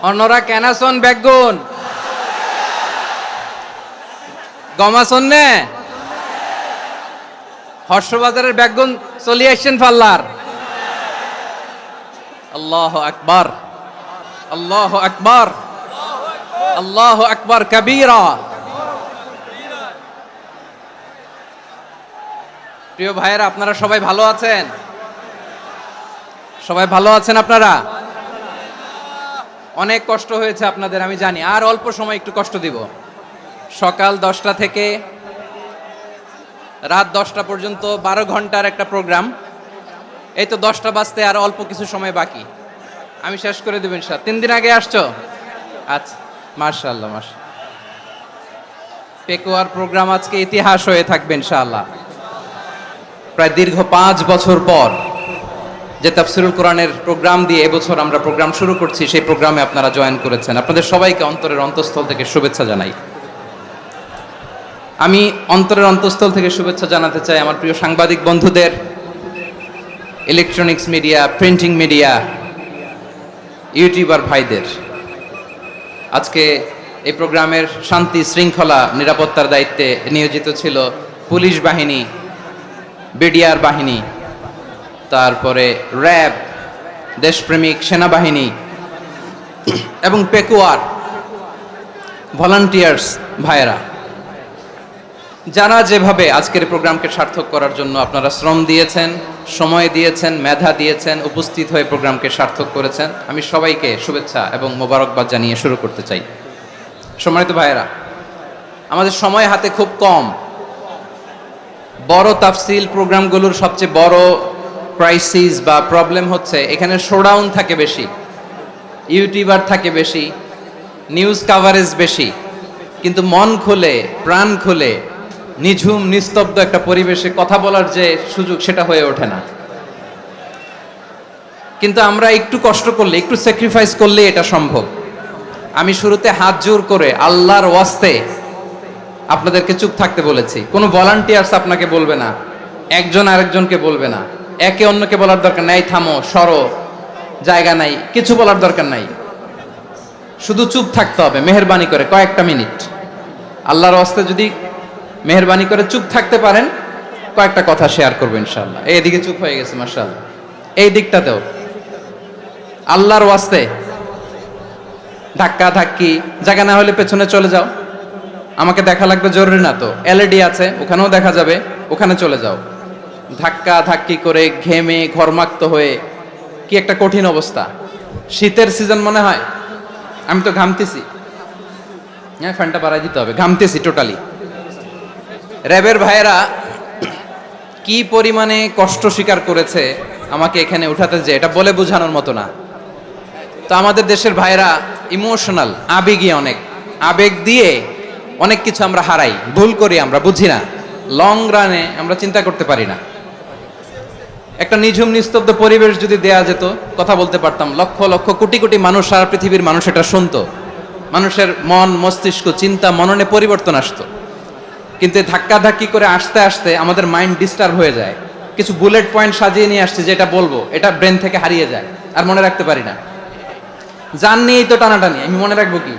অন্যরা কেনাসন বেগুন গমাসন নে হর্ষবাজারের বেগুন চলে আসছেন পাল্লার। আল্লাহু আকবার, আল্লাহু আকবার, আল্লাহু আকবার কবীরা। প্রিয় ভাইয়েরা, আপনারা সবাই ভালো আছেন? সবাই ভালো আছেন আপনারা? অনেক কষ্ট হয়েছে আপনাদের আমি জানি, আর অল্প সময় একটু কষ্ট দিব। সকাল 10টা থেকে রাত 10টা পর্যন্ত 12 ঘন্টার একটা প্রোগ্রাম। এই তো 10টা বাজতে আর অল্প কিছু সময় বাকি, আমি শেষ করে দেব ইনশাআল্লাহ। 3 দিন আগে আসছো? আচ্ছা, মাশাআল্লাহ মাশাআল্লাহ। পেকুয়ার প্রোগ্রাম আজকে ইতিহাস হয়ে থাকবে ইনশাআল্লাহ। প্রায় দীর্ঘ 5 বছর পর যে তাফসিরুল কোরআনের প্রোগ্রাম দিয়ে এবছর আমরা প্রোগ্রাম শুরু করছি, সেই প্রোগ্রামে আপনারা জয়েন করেছেন। আপনাদের সবাইকে অন্তরের অন্তঃস্থল থেকে শুভেচ্ছা জানাই। আমি অন্তরের অন্তঃস্থল থেকে শুভেচ্ছা জানাতে চাই আমার প্রিয় সাংবাদিক বন্ধুদের, electronics media, printing media, YouTuber ভাইদের। আজকে এই প্রোগ্রামের শান্তি শৃঙ্খলা নিরাপত্তার দায়িত্বে নিয়োজিত ছিল পুলিশ বাহিনী, বিডিআর বাহিনী, তারপরে র্যাব, দেশপ্রেমিক সেনাবাহিনী এবং পেকুয়ার ভলান্টিয়ার্স ভাইয়েরা, যারা যেভাবে আজকের প্রোগ্রামকে সার্থক করার জন্য আপনারা শ্রম দিয়েছেন, সময় দিয়েছেন, মেধা দিয়েছেন, উপস্থিত হয়ে প্রোগ্রামকে সার্থক করেছেন, আমি সবাইকে শুভেচ্ছা এবং মোবারকবাদ জানিয়ে শুরু করতে চাই। সম্মানিত ভাইয়েরা, আমাদের সময় হাতে খুব কম। বড় তাফসিল প্রোগ্রামগুলোর সবচেয়ে বড় ক্রাইসিস বা প্রবলেম হচ্ছে এখানে শোডাউন থাকে বেশি, ইউটিউবার থাকে বেশি, নিউজ কাভারেজ বেশি, কিন্তু মন খুলে প্রাণ খুলে নিঝুম নিস্তব্ধ একটা পরিবেশে কথা বলার যে সুযোগ, সেটা হয়ে ওঠে না। কিন্তু আমরা একটু কষ্ট করলে, একটু স্যাক্রিফাইস করলে এটা সম্ভব। আমি শুরুতে হাত জোর করে আল্লাহর ওয়াস্তে আপনাদেরকে চুপ থাকতে বলেছি। কোনো ভলান্টিয়ার্স আপনাকে বলবে না, একজন আরেকজনকে বলবে না, একে অন্যকে বলার দরকার নাই, থামো সরো, জায়গা নাই, কিছু বলার দরকার নাই। শুধু চুপ থাকতে হবে মেহেরবানি করে কয়েকটা মিনিট। আল্লাহর ওয়াস্তে যদি মেহেরবানি করে চুপ থাকতে পারেন, কয়েকটা কথা শেয়ার করবো ইনশাআল্লাহ। এইদিকে চুপ হয়ে গেছে মাশাআল্লাহ, এই দিকটাতেও আল্লাহর ওয়াস্তে ধাক্কা ধাক্কি, জায়গা না হলে পেছনে চলে যাও। আমাকে দেখা লাগবে জরুরি না তো, এলইডি আছে, ওখানেও দেখা যাবে, ওখানে চলে যাও। ধাক্কা ধাক্কি করে ঘেমে ঘরমাক্ত হয়ে কি একটা কঠিন অবস্থা। শীতের সিজন মনে হয়, আমি তো ঘামতেছি। হ্যাঁ, ফ্যানটা বাড়াই দিতে হবে, ঘামতেছি টোটালি। র্যাবের ভাইয়েরা কি পরিমাণে কষ্ট স্বীকার করেছে আমাকে এখানে উঠাতে, যে এটা বলে বোঝানোর মতো না। তো আমাদের দেশের ভাইয়েরা ইমোশনাল, আবেগী, অনেক আবেগ দিয়ে অনেক কিছু আমরা হারাই, ভুল করি, আমরা বুঝি না, লং রানে আমরা চিন্তা করতে পারি না। একটা নিঝুম নিস্তব্ধ পরিবেশ যদি দেয়া যেত, কথা বলতে পারতাম, লক্ষ লক্ষ কোটি কোটি মানুষ, সারা পৃথিবীর মানুষ এটা শুনতো, মানুষের মন মস্তিষ্ক চিন্তা মননে পরিবর্তন আসতো। কিন্তু ধাক্কা ধাক্কি করে আসতে আসতে আমাদের মাইন্ড ডিস্টার্ব হয়ে যায়। কিছু বুলেট পয়েন্ট সাজিয়ে নিয়ে আসছে, যেটা বলবো এটা ব্রেন থেকে হারিয়ে যায়, আর মনে রাখতে পারি না। জান নিয়েই তো টানাটানি, আমি মনে রাখবো কি?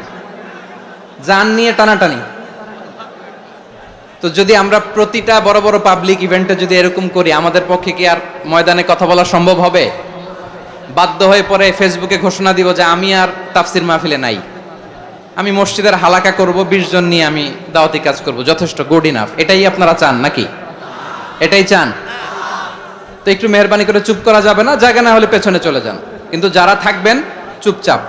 জান নিয়ে টানাটানি। তো যদি আমরা প্রতিটা বড় বড় পাবলিক ইভেন্টে যদি এরকম করি, আমাদের পক্ষে কি আর ময়দানে কথা বলা সম্ভব হবে? বাধ্য হয়ে পরে ফেসবুকে ঘোষণা দিব যে আমি আর তাফসির মাহফিলে নাই, আমি মসজিদের হালাকা করব, 20 জন নিয়ে আমি দাওয়াতি কাজ করব, যথেষ্ট, গুড ইনাফ। এটাই আপনারা চান নাকি? এটাই চান? তো একটু মেহরবানি করে চুপ করা যাবে না, জায়গা না হলে পেছনে চলে যান। কিন্তু যারা থাকবেন চুপচাপ,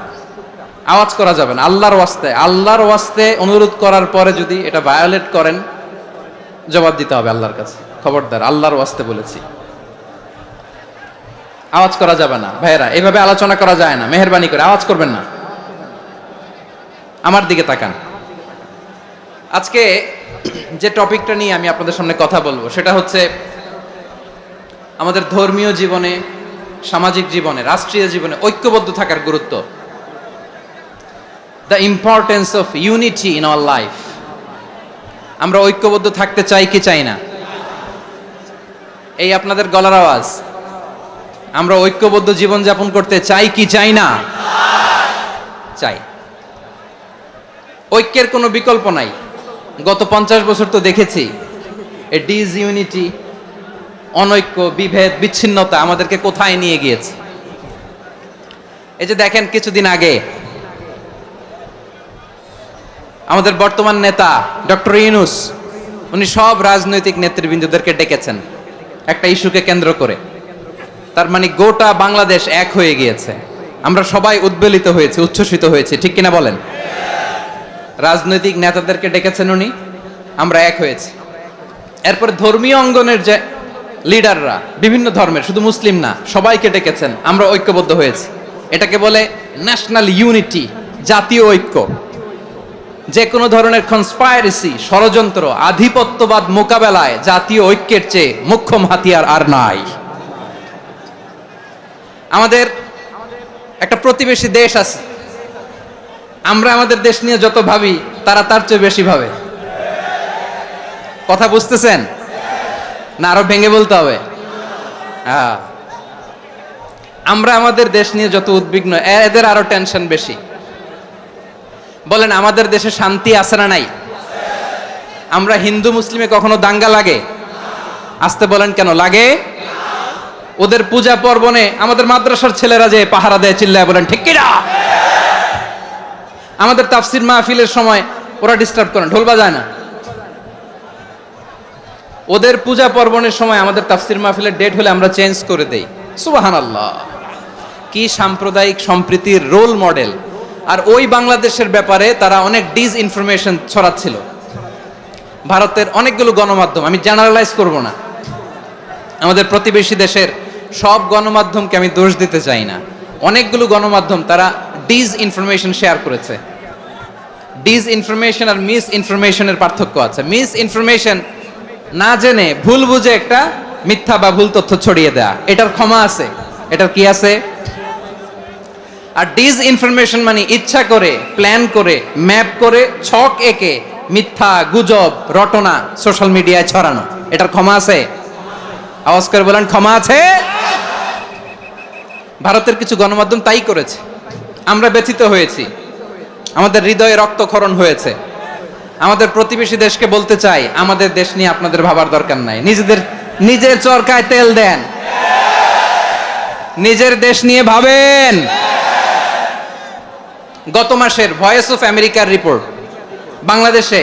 আওয়াজ করা যাবে না। আল্লাহর ওয়াস্তে, আল্লাহর ওয়াস্তে অনুরোধ করার পরে যদি এটা ভায়োলেট করেন, জবাব দিতে হবে আল্লাহর কাছে। খবরদার, আল্লাহর ওয়াস্তে বলেছি, আওয়াজ করা যাবে না। ভাইয়েরা, এভাবে আলোচনা করা যায় না, মেহেরবানি করে আওয়াজ করবেন না। আমার দিকে তাকান। আজকে যে টপিকটা নিয়ে আমি আপনাদের সামনে কথা বলবো, সেটা হচ্ছে আমাদের ধর্মীয় জীবনে, সামাজিক জীবনে, রাষ্ট্রীয় জীবনে ঐক্যবদ্ধ থাকার গুরুত্ব। The importance of unity in our life. আমরা ঐক্যবদ্ধ থাকতে চাই কি চাই না? এই আপনাদের গলার আওয়াজ। আমরা ঐক্যবদ্ধ জীবন যাপন করতে চাই কি চাই না? চাই। ঐক্যের কোনো বিকল্প নাই। গত 50 বছর তো দেখেছি এ ডিসইউনিটি, অনৈক্য, বিভেদ, বিচ্ছিন্নতা আমাদেরকে কোথায় নিয়ে গিয়েছে। এই যে দেখেন কিছুদিন আগে আমাদের বর্তমান নেতা ডক্টর ইউনূস, উনি সব রাজনৈতিক নেতৃবৃন্দদেরকে ডেকেছেন একটা ইস্যুকে কেন্দ্র করে। তার মানে গোটা বাংলাদেশ এক হয়ে গিয়েছে। আমরা সবাই উদ্বেলিত হয়েছি, উচ্ছ্বসিত হয়েছি, ঠিক কিনা বলেন? রাজনৈতিক নেতাদেরকে ডেকেছেন উনি, আমরা এক হয়েছি। এরপর ধর্মীয় অঙ্গনের যে লিডাররা, বিভিন্ন ধর্মের, শুধু মুসলিম না, সবাইকে ডেকেছেন, আমরা ঐক্যবদ্ধ হয়েছি। এটাকে বলে ন্যাশনাল ইউনিটি, জাতীয় ঐক্য। যে কোনো ধরনের কনস্পাইরেসি, ষড়যন্ত্র, আধিপত্যবাদ মোকাবেলায় জাতীয় ঐক্যের চেয়ে মোক্ষম হাতিয়ার আর নাই। আমাদের একটা প্রতিবেশী দেশ আছে, আমরা আমাদের দেশ নিয়ে যত ভাবি তারা তার চেয়ে বেশি ভাবে। কথা বুঝতেছেন না? আরো ভেঙে বলতে হবে। হ্যাঁ, আমরা আমাদের দেশ নিয়ে যত উদ্বিগ্ন, এদের আরো টেনশন বেশি। বলেন আমাদের দেশে শান্তি আছে না নাই? আমরা হিন্দু মুসলিমে কখনো দাঙ্গা লাগে? আসতে বলেন কেন লাগে? ওদের পূজা পার্বণে আমাদের মাদ্রাসার ছেলেরা যে পাহারা দেয়, চিল্লায় বলেন ঠিক কিনা? আমাদের তাফসির মাহফিলের সময় ওরা ডিস্টার্ব করেন, ঢোল বাজায় না। ওদের পূজা পার্বণের সময় আমাদের তাফসির মাহফিলের ডেট হলে আমরা চেঞ্জ করে দেই। সুবহানাল্লাহ, কি সাম্প্রদায়িক সম্প্রীতির রোল মডেল। আর ওই বাংলাদেশের ব্যাপারে তারা অনেক ডিসইনফরমেশন ছড়াচ্ছিল। ভারতের অনেকগুলো গণমাধ্যম, আমি জেনারেলাইজ করব না, আমাদের প্রতিবেশী দেশের সব গণমাধ্যমকে আমি দোষ দিতে চাই না, অনেকগুলো গণমাধ্যম তারা ডিসইনফরমেশন শেয়ার করেছে। ডিসইনফরমেশন আর মিস ইনফরমেশনের পার্থক্য আছে। মিস ইনফরমেশন না জেনে ভুল বুঝে একটা মিথ্যা বা ভুল তথ্য ছড়িয়ে দেয়া, এটার ক্ষমা আছে, এটার কি আছে? আর ডিসইনফরমেশন মানে ইচ্ছা করে, প্ল্যান করে, ম্যাপ করে, ছক এঁকে মিথ্যা, গুজব, রটনা সোশ্যাল মিডিয়ায় ছড়ানো, এটার ক্ষমা আছে? আওয়াজ করে বলেন ক্ষমা আছে? ভারতের কিছু গণমাধ্যম তাই করেছে, আমরা ব্যথিত হয়েছি, আমাদের হৃদয়ে রক্তক্ষরণ হয়েছে। আমাদের প্রতিবেশী দেশকে বলতে চাই, আমাদের দেশ নিয়ে আপনাদের ভাবার দরকার নাই, নিজের চরকায় তেল দেন, নিজের দেশ নিয়ে ভাবেন। গত মাসের ভয়েস অফ আমেরিকার রিপোর্ট, বাংলাদেশে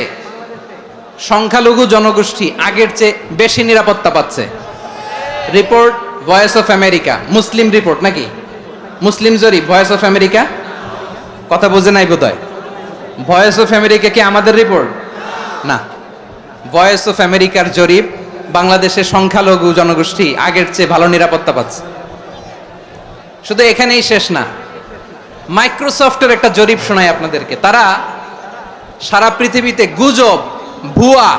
সংখ্যালঘু জনগোষ্ঠী আগের চেয়ে বেশি নিরাপত্তা পাচ্ছে। Report voice of America, Muslim report নাকি? মুসলিম জরিপ, ভয়েস অফ আমেরিকা। কথা বোঝে নাই বোধহয়। ভয়েস অফ আমেরিকা কি আমাদের রিপোর্ট না? ভয়েস অফ আমেরিকার জরিপ, বাংলাদেশের সংখ্যালঘু জনগোষ্ঠী আগের চেয়ে ভালো নিরাপত্তা পাচ্ছে। শুধু এখানেই শেষ না, মাইক্রোসফটের একটা জরিপ শোনাই আপনাদেরকে। তারা সারা পৃথিবীতে গুজব, ভুয়া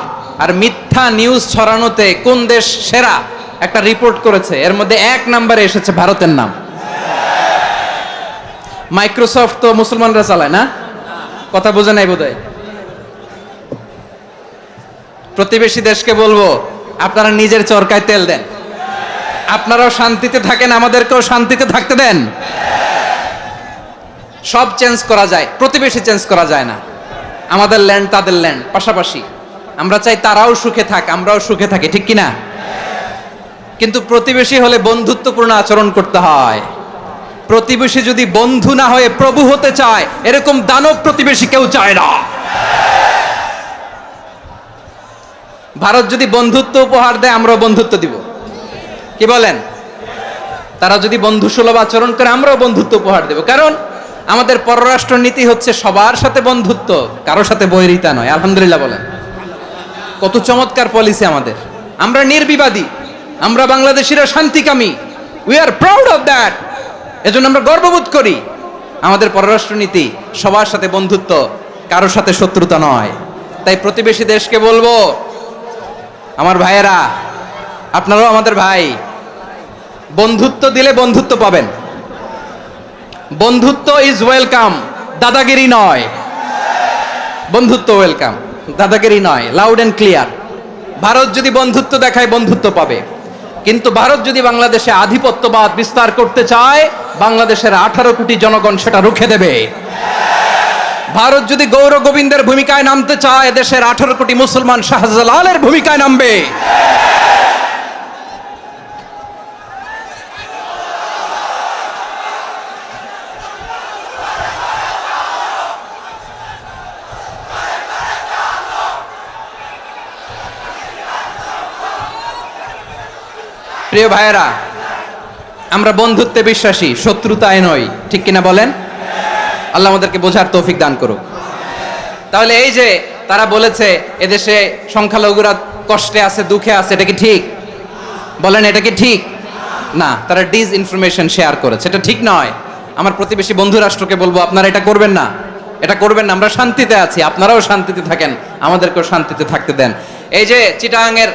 আর মিথ্যা নিউজ ছড়ানোতে কোন দেশ সেরা একটা রিপোর্ট করেছে। এর মধ্যে 1 নম্বরে এসেছে ভারতের নাম। মাইক্রোসফট তো মুসলমানরা চালায় না? কথা বোঝে নাই বোধহয়। প্রতিবেশী দেশকে বলবো, আপনারা নিজের চরকায় তেল দেন, আপনারাও শান্তিতে থাকেন, আমাদেরকেও শান্তিতে থাকতে দেন। সব চেঞ্জ করা যায়, প্রতিবেশী চেঞ্জ করা যায় না। আমাদের ল্যান্ড তাদের ল্যান্ড, পাশাপাশি। আমরা চাই তারাও সুখে থাক, আমরাও সুখে থাকি, ঠিক কিনা? কিন্তু প্রতিবেশী হলে বন্ধুত্বপূর্ণ আচরণ করতে হয়। প্রতিবেশী যদি বন্ধু না হয়ে প্রভু হতে চায়, এরকম দানব প্রতিবেশী কেউ চায় না। ভারত যদি বন্ধুত্ব উপহার দেয়, আমরাও বন্ধুত্ব দিব, কি বলেন? তারা যদি বন্ধুসুলভ আচরণ করে, আমরাও বন্ধুত্ব উপহার দেব। কারণ আমাদের পররাষ্ট্র নীতি হচ্ছে সবার সাথে বন্ধুত্ব, কারোর সাথে বৈরিতা নয়। আলহামদুলিল্লাহ বলেন, কত চমৎকার পলিসি আমাদের। আমরা নির্বিবাদী, আমরা বাংলাদেশিরা শান্তিকামী, we are proud of that. এজন্য আমরা গর্ববোধ করি। আমাদের পররাষ্ট্র নীতি সবার সাথে বন্ধুত্ব, কারোর সাথে শত্রুতা নয়। তাই প্রতিবেশী দেশকে বলবো, আমার ভাইয়েরা, আপনারাও আমাদের ভাই, বন্ধুত্ব দিলে বন্ধুত্ব পাবেন। বন্ধুত্ব ইজ ওয়েলকাম, দাদাগিরি নয়। বন্ধুত্ব ওয়েলকাম, দাদাগিরি নয়, লাউড এন্ড ক্লিয়ার। ভারত যদি বন্ধুত্ব দেখায়, বন্ধুত্ব পাবে। কিন্তু ভারত যদি বাংলাদেশে আধিপত্যবাদ বিস্তার করতে চায়, বাংলাদেশের 18 কোটি জনগণ সেটা রুখে দেবে। ভারত যদি গৌর গোবিন্দের ভূমিকায় নামতে চায়, দেশের 18 কোটি মুসলমান শাহজালালের ভূমিকায় নামবে। প্রিয় ভাইয়েরা, আমরা বন্ধুত্বে বিশ্বাসী, শত্রুতায় নয়, ঠিক কিনা বলেন? আল্লাহ আমাদেরকে বোঝার তৌফিক দান করুক। তাহলে এই যে তারা বলেছে এদেশে সংখ্যালঘুরা কষ্টে আছে, দুঃখে আছে, এটা কি ঠিক? বলেন, এটা কি ঠিক? না, তারা ডিস ইনফরমেশন শেয়ার করেছে, এটা ঠিক নয়। আমার প্রতিবেশী বন্ধু রাষ্ট্রকে বলবো, আপনারা এটা করবেন না, এটা করবেন না। আমরা শান্তিতে আছি, আপনারাও শান্তিতে থাকেন, আমাদেরকেও শান্তিতে থাকতে দেন। এই যে চিটাগাংয়ের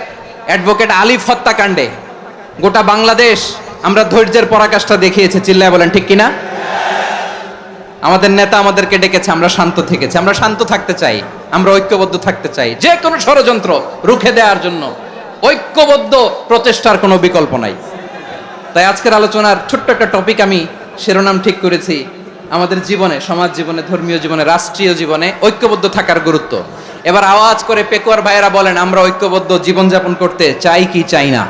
অ্যাডভোকেট আলিফ হত্যাকাণ্ডে গোটা বাংলাদেশ আমরা ধৈর্যের পরাকাষ্ঠা দেখিয়েছে, চিল্লায় বলেন ঠিক কিনা? আমাদের নেতা আমাদেরকে ডেকেছে, আমরা শান্ত থেকেছি। আমরা শান্ত থাকতে চাই, আমরা ঐক্যবদ্ধ থাকতে চাই। যে কোনো ষড়যন্ত্র রুখে দেওয়ার জন্য ঐক্যবদ্ধ প্রচেষ্টার কোনো বিকল্প নাই। তাই আজকের আলোচনার ছোট্ট একটা টপিক আমি শিরোনাম ঠিক করেছি, আমাদের জীবনে, সমাজ জীবনে, ধর্মীয় জীবনে, রাষ্ট্রীয় জীবনে ঐক্যবদ্ধ থাকার গুরুত্ব। এবার আওয়াজ করে পেকুয়ার ভাইয়েরা বলেন, আমরা ঐক্যবদ্ধ জীবনযাপন করতে চাই কি চাই না?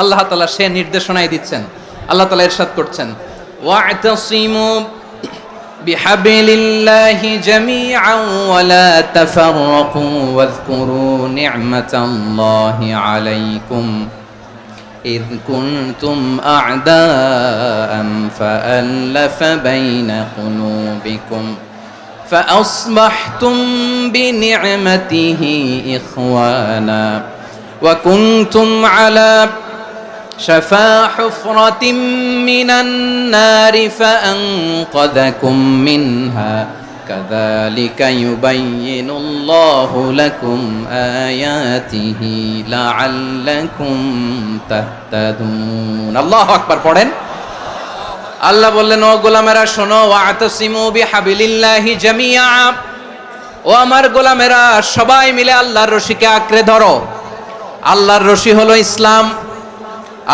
আল্লাহ তাআলা সে নির্দেশনাই দিচ্ছেন। আল্লাহ তাআলা ইরশাদ করছেন, ওয়া'তাসিমু বিহাবলিল্লাহি জামিআন ওয়া লা তাফাররাকু ওয়াযকুরু নি'মাতাল্লাহি আলাইকুম إذ كنتم أعداء فألف بين قلوبكم فأصبحتم بنعمته إخوانا وكنتم على شفا حفرة من النار فأنقذكم منها كذلك يبين الله لكم آياته لعلكم تهتدون الله أكبر পড়েন। আল্লাহ বললেন, ও গোলামেরা শোনো, ওয়া'তাসিমু বিহাবলিল্লাহি জামিআ, ও আমার গোলামেরা সবাই মিলে আল্লাহর রশিকে আঁকড়ে ধরো। আল্লাহর রশি হলো ইসলাম,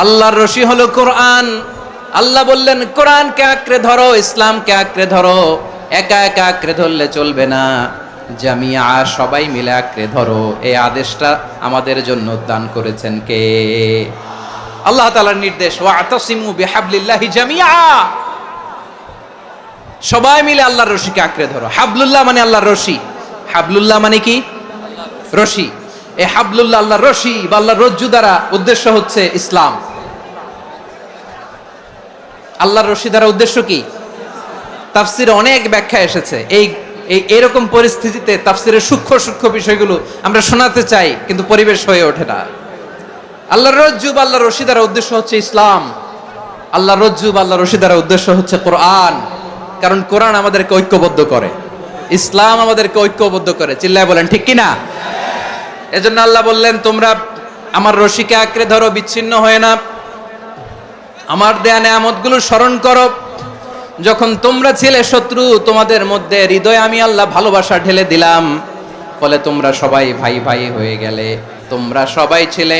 আল্লাহর রশি হলো কোরআন। আল্লাহ বললেন, কোরআনকে আঁকড়ে ধরো, ইসলামকে আঁকড়ে ধরো। একা একা আঁকড়ে ধরলে চলবে না, জামিয়া, সবাই মিলে আঁকড়ে ধরো। এই আদেশটা আমাদের জন্য দান করেছেন কে? আল্লাহ তাআলার নির্দেশ, ওয়া'তাসিমু বিহাবলিল্লাহি জামিআ, সবাই মিলে আল্লাহর রশিকে আঁকড়ে ধরো। হাবলুল্লাহ মানে আল্লাহর রশি। হাবলুল্লাহ মানে কি? রশি। এই হাবলুল্লাহ, আল্লাহর রশি বা আল্লাহর রজ্জু দ্বারা উদ্দেশ্য হচ্ছে ইসলাম। আল্লাহর রশি দ্বারা উদ্দেশ্য কি? তাফসিরে অনেক ব্যাখ্যা এসেছে। এরকম পরিস্থিতিতে তাফসিরের সূক্ষ্ম সূক্ষ্ম বিষয়গুলো আমরা শোনাতে চাই, কিন্তু পরিবেশ হয়ে ওঠে না। আল্লাহর রজ্জু বা আল্লাহর রশি দ্বারা উদ্দেশ্য হচ্ছে ইসলাম। আল্লাহর রজ্জু বা আল্লাহর রশি দ্বারা উদ্দেশ্য হচ্ছে কোরআন, কারণ কোরআন আমাদেরকে ঐক্যবদ্ধ করে, ইসলাম আমাদেরকে ঐক্যবদ্ধ করে। চিল্লায় বলেন ঠিক কিনা? এজন্য আল্লাহ বললেন, তোমরা আমার রশিকে আঁকড়ে ধরো, বিচ্ছিন্ন হয়ে না। আমার দেয়া নেয়ামতগুলো স্মরণ করো। যখন তোমরা ছিলে শত্রু, তোমাদের মধ্যে হৃদয়ে আমি আল্লাহ ভালোবাসা ঢেলে দিলাম, ফলে তোমরা সবাই ভাই ভাই হয়ে গেলে। তোমরা সবাই ছিলে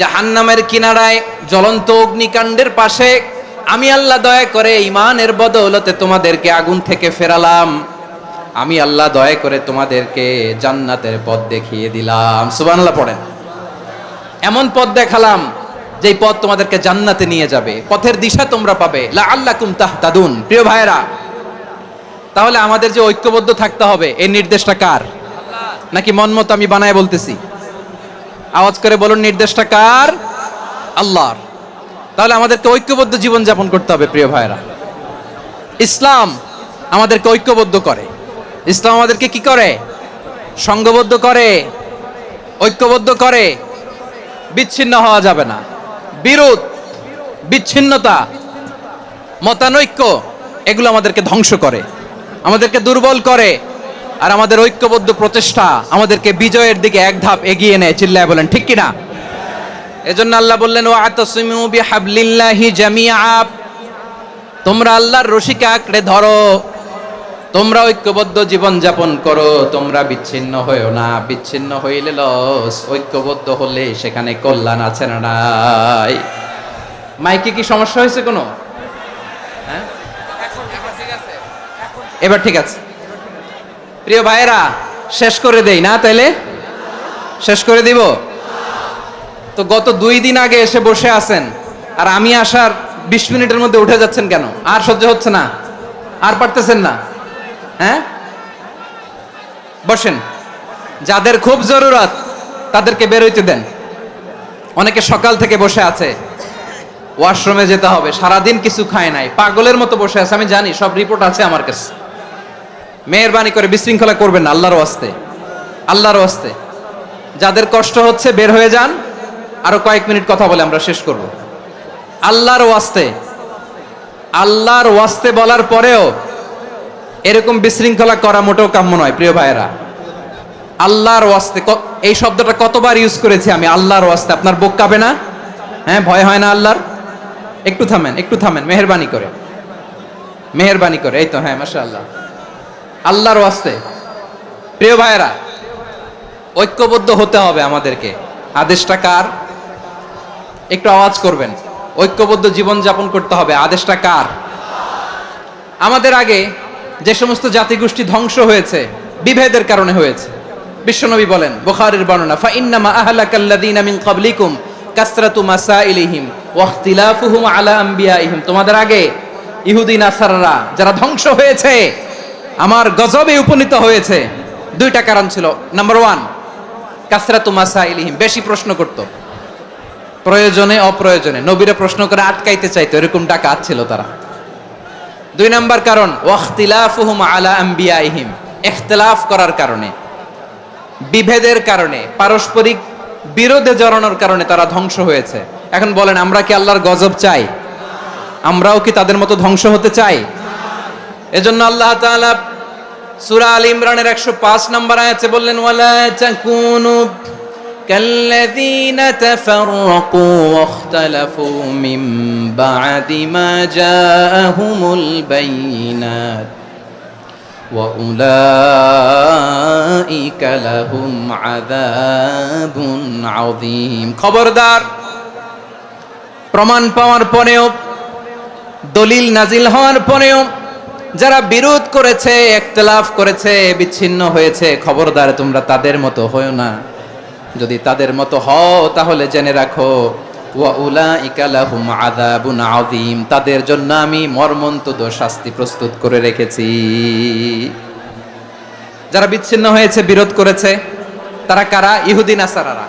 জাহান্নামের কিনারায়, জ্বলন্ত অগ্নিকাণ্ডের পাশে। আমি আল্লাহ দয়া করে ঈমানের বদৌলতে তোমাদেরকে আগুন থেকে ফেরালাম। আমি আল্লাহ দয়া করে তোমাদেরকে জান্নাতের পথ দেখিয়ে দিলাম। সুবহানাল্লাহ পড়েন। এমন পথ দেখালাম যেই পথ তোমাদেরকে জান্নাতে নিয়ে যাবে, পথের দিশা তোমরা পাবে। লাআল্লাকুম তাহতাদুন। প্রিয় ভাইরা, তাহলে আমাদের যে ঐক্যবদ্ধ থাকতে হবে, এই নির্দেশটা কার? নাকি মন মতো আমি বানায় বলতেছি? আওয়াজ করে বলুন, নির্দেশটা কার? আল্লাহর। তাহলে আমাদেরকে ঐক্যবদ্ধ জীবন যাপন করতে হবে। প্রিয় ভাইরা, ইসলাম আমাদেরকে ঐক্যবদ্ধ করে। ইসলাম আমাদেরকে কি করে? সংঘবদ্ধ করে, ঐক্যবদ্ধ করে। বিচ্ছিন্ন হওয়া যাবে না। বিরোধ, বিচ্ছিন্নতা, মতানৈক্য, এগুলো আমাদেরকে ধ্বংস করে, আমাদেরকে দুর্বল করে। আর আমাদের ঐক্যবদ্ধ প্রচেষ্টা আমাদেরকে বিজয়ের দিকে এক ধাপ এগিয়ে নেয়। চিল্লায় বলেন ঠিক কিনা? এজন্য আল্লাহ বললেন, ওয়া'তাসিমু বিহাবলিল্লাহি জামিআ, তোমরা আল্লাহর রশিকে আঁকড়ে ধরো, তোমরা ঐক্যবদ্ধ জীবন যাপন করো, তোমরা বিচ্ছিন্ন হয়েও না। বিচ্ছিন্ন হইলে লস, ঐক্যবদ্ধ হলে সেখানে কল্যাণ আছে না নাই? মাইকে কি সমস্যা হয়েছে কোনো? হ্যাঁ, এবার ঠিক আছে। প্রিয় ভাইয়েরা, শেষ করে দেই না? তাইলে শেষ করে দিব তো। গত 2 দিন আগে এসে বসে আছেন, আর আমি আসার 20 মিনিটের মধ্যে উঠে যাচ্ছেন কেন? আর সহ্য হচ্ছে না? আর পারতেছেন না? হ্যাঁ, বসেন। যাদের খুব জরুরত তাদেরকে বের হইতে দেন। অনেকে সকাল থেকে বসে আছে, ওয়াশরুমে যেতে হবে, সারাদিন কিছু খায় নাই, পাগলের মতো বসে আছে। আমি জানি, সব রিপোর্ট আছে আমার কাছে। মেহেরবানি করে বিশৃঙ্খলা করবেন না, আল্লাহর ওয়াস্তে, আল্লাহর ওয়াস্তে। যাদের কষ্ট হচ্ছে বের হয়ে যান। আরো কয়েক মিনিট কথা বলে আমরা শেষ করব। আল্লাহর ওয়াস্তে, আল্লাহর ওয়াস্তে বলার পরেও এরকম বিশৃঙ্খলা করা মোটেও কাম্য নয় প্রিয় ভাইয়েরা। আল্লাহর ওয়াস্তে, এই শব্দটা কতবার ইউজ করেছি আমি, আল্লাহর ওয়াস্তে। আপনার বুক কাঁপে না? হ্যাঁ, ভয় হয় না আল্লাহর? একটু থামেন, একটু থামেন, মেহেরবানি করে, মেহেরবানি করে। এই তো, হ্যাঁ, মাশাআল্লাহ। আল্লাহর ওয়াস্তে প্রিয় ভাইয়েরা, ঐক্যবদ্ধ হতে হবে আমাদেরকে। আদেশটা কার? একটু আওয়াজ করবেন। ঐক্যবদ্ধ জীবন যাপন করতে হবে। আদেশটা কার? আমাদের আগে যে সমস্ত জাতিগোষ্ঠী ধ্বংস হয়েছে বিভেদের কারণে হয়েছে। বিশ্বনবী বলেন, বুখারীর বর্ণনা, ফা ইন্নামা আহলাকাল্লাযীনা মিন ক্বাবলিকুম কাসরাতু মাসাইলিহিম ওয়া ইখতিলাফুহুম আলা আম্বিয়াইহিম। তোমাদের আগে ইহুদি নাসারারা যারা ধ্বংস হয়েছে, আমার গজবে উপনীত হয়েছে, 2টা কারণ ছিল। নাম্বার 1, কাসরাতু মাসাইলিহিম, বেশি প্রশ্ন করত, প্রয়োজনে অপ্রয়োজনে নবীরা প্রশ্ন করে আটকাইতে চাইতো, এরকম ডাকাত ছিল তারা। 2 নাম্বার কারণ, ওয়া ইখতিলাফুহুম আলা আম্বিয়াইহিম, ইখতিলাফ করার কারণে, বিভেদের কারণে, পারস্পরিক বিরোধে জড়ানোর কারণে তারা ধ্বংস হয়েছে। এখন বলেন, আমরা কি আল্লাহর গজব চাই? আমরাও কি তাদের মতো ধ্বংস হতে চাই? এজন্য আল্লাহ তাআলা সূরা আল ইমরানের 105 নম্বর আয়াতে বললেন, ওয়ালা তাকুনু কাল্লাযীনা তাফাররাকু ওয়াখতালাফু মিন বা'দি মা জাআহুমুল বাইয়িনাত ওয়া উলাইকা লাহুম আযাবুন আযীম। খবরদার, প্রমাণ পাওয়ার পরেও, দলিল নাজিল হওয়ার পরেও যারা বিরোধ করেছে, ইখতিলাফ করেছে, বিচ্ছিন্ন হয়েছে, খবরদার তোমরা তাদের মতো হয়ো না। যদি তাদের মতো হও তাহলে জেনে রাখো, ওয়া উলাইকা লাহুম আযাবুন আযীম, তাদের জন্য আমি মর্মন্তুদ শাস্তি প্রস্তুত করে রেখেছি। যারা বিচ্ছিন্ন হয়েছে, বিরোধ করেছে, তারা কারা? ইহুদি নাসারারা।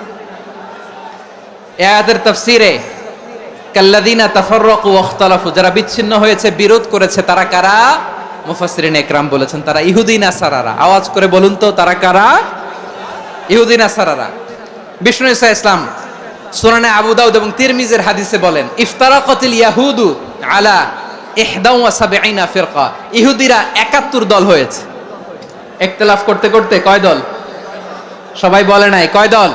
এই আয়াতের তাফসীরে কাল্লাযীনা তাফাররাকু ওয়াখতালাফু, যারা বিচ্ছিন্ন হয়েছে, বিরোধ করেছে, তারা কারা? মুফাসসিরিন ইকরাম বলেছেন তারা ইহুদি নাসারারা। আওয়াজ করে বলুন তো, তারা কারা? ইহুদি নাসারারা। বিষ্ণু ঈসা ইসলাম সুনানে আবু দাউদ এবং তিরমিজির হাদিসে বলেন, ইফতারাকাতিল ইয়াহুদু আলা 71 ফিরকা, ইহুদিরা 71 দল হয়েছে। ইখতিলাফ করতে করতে কয় দল? সবাই বলে নাই, কয় দল?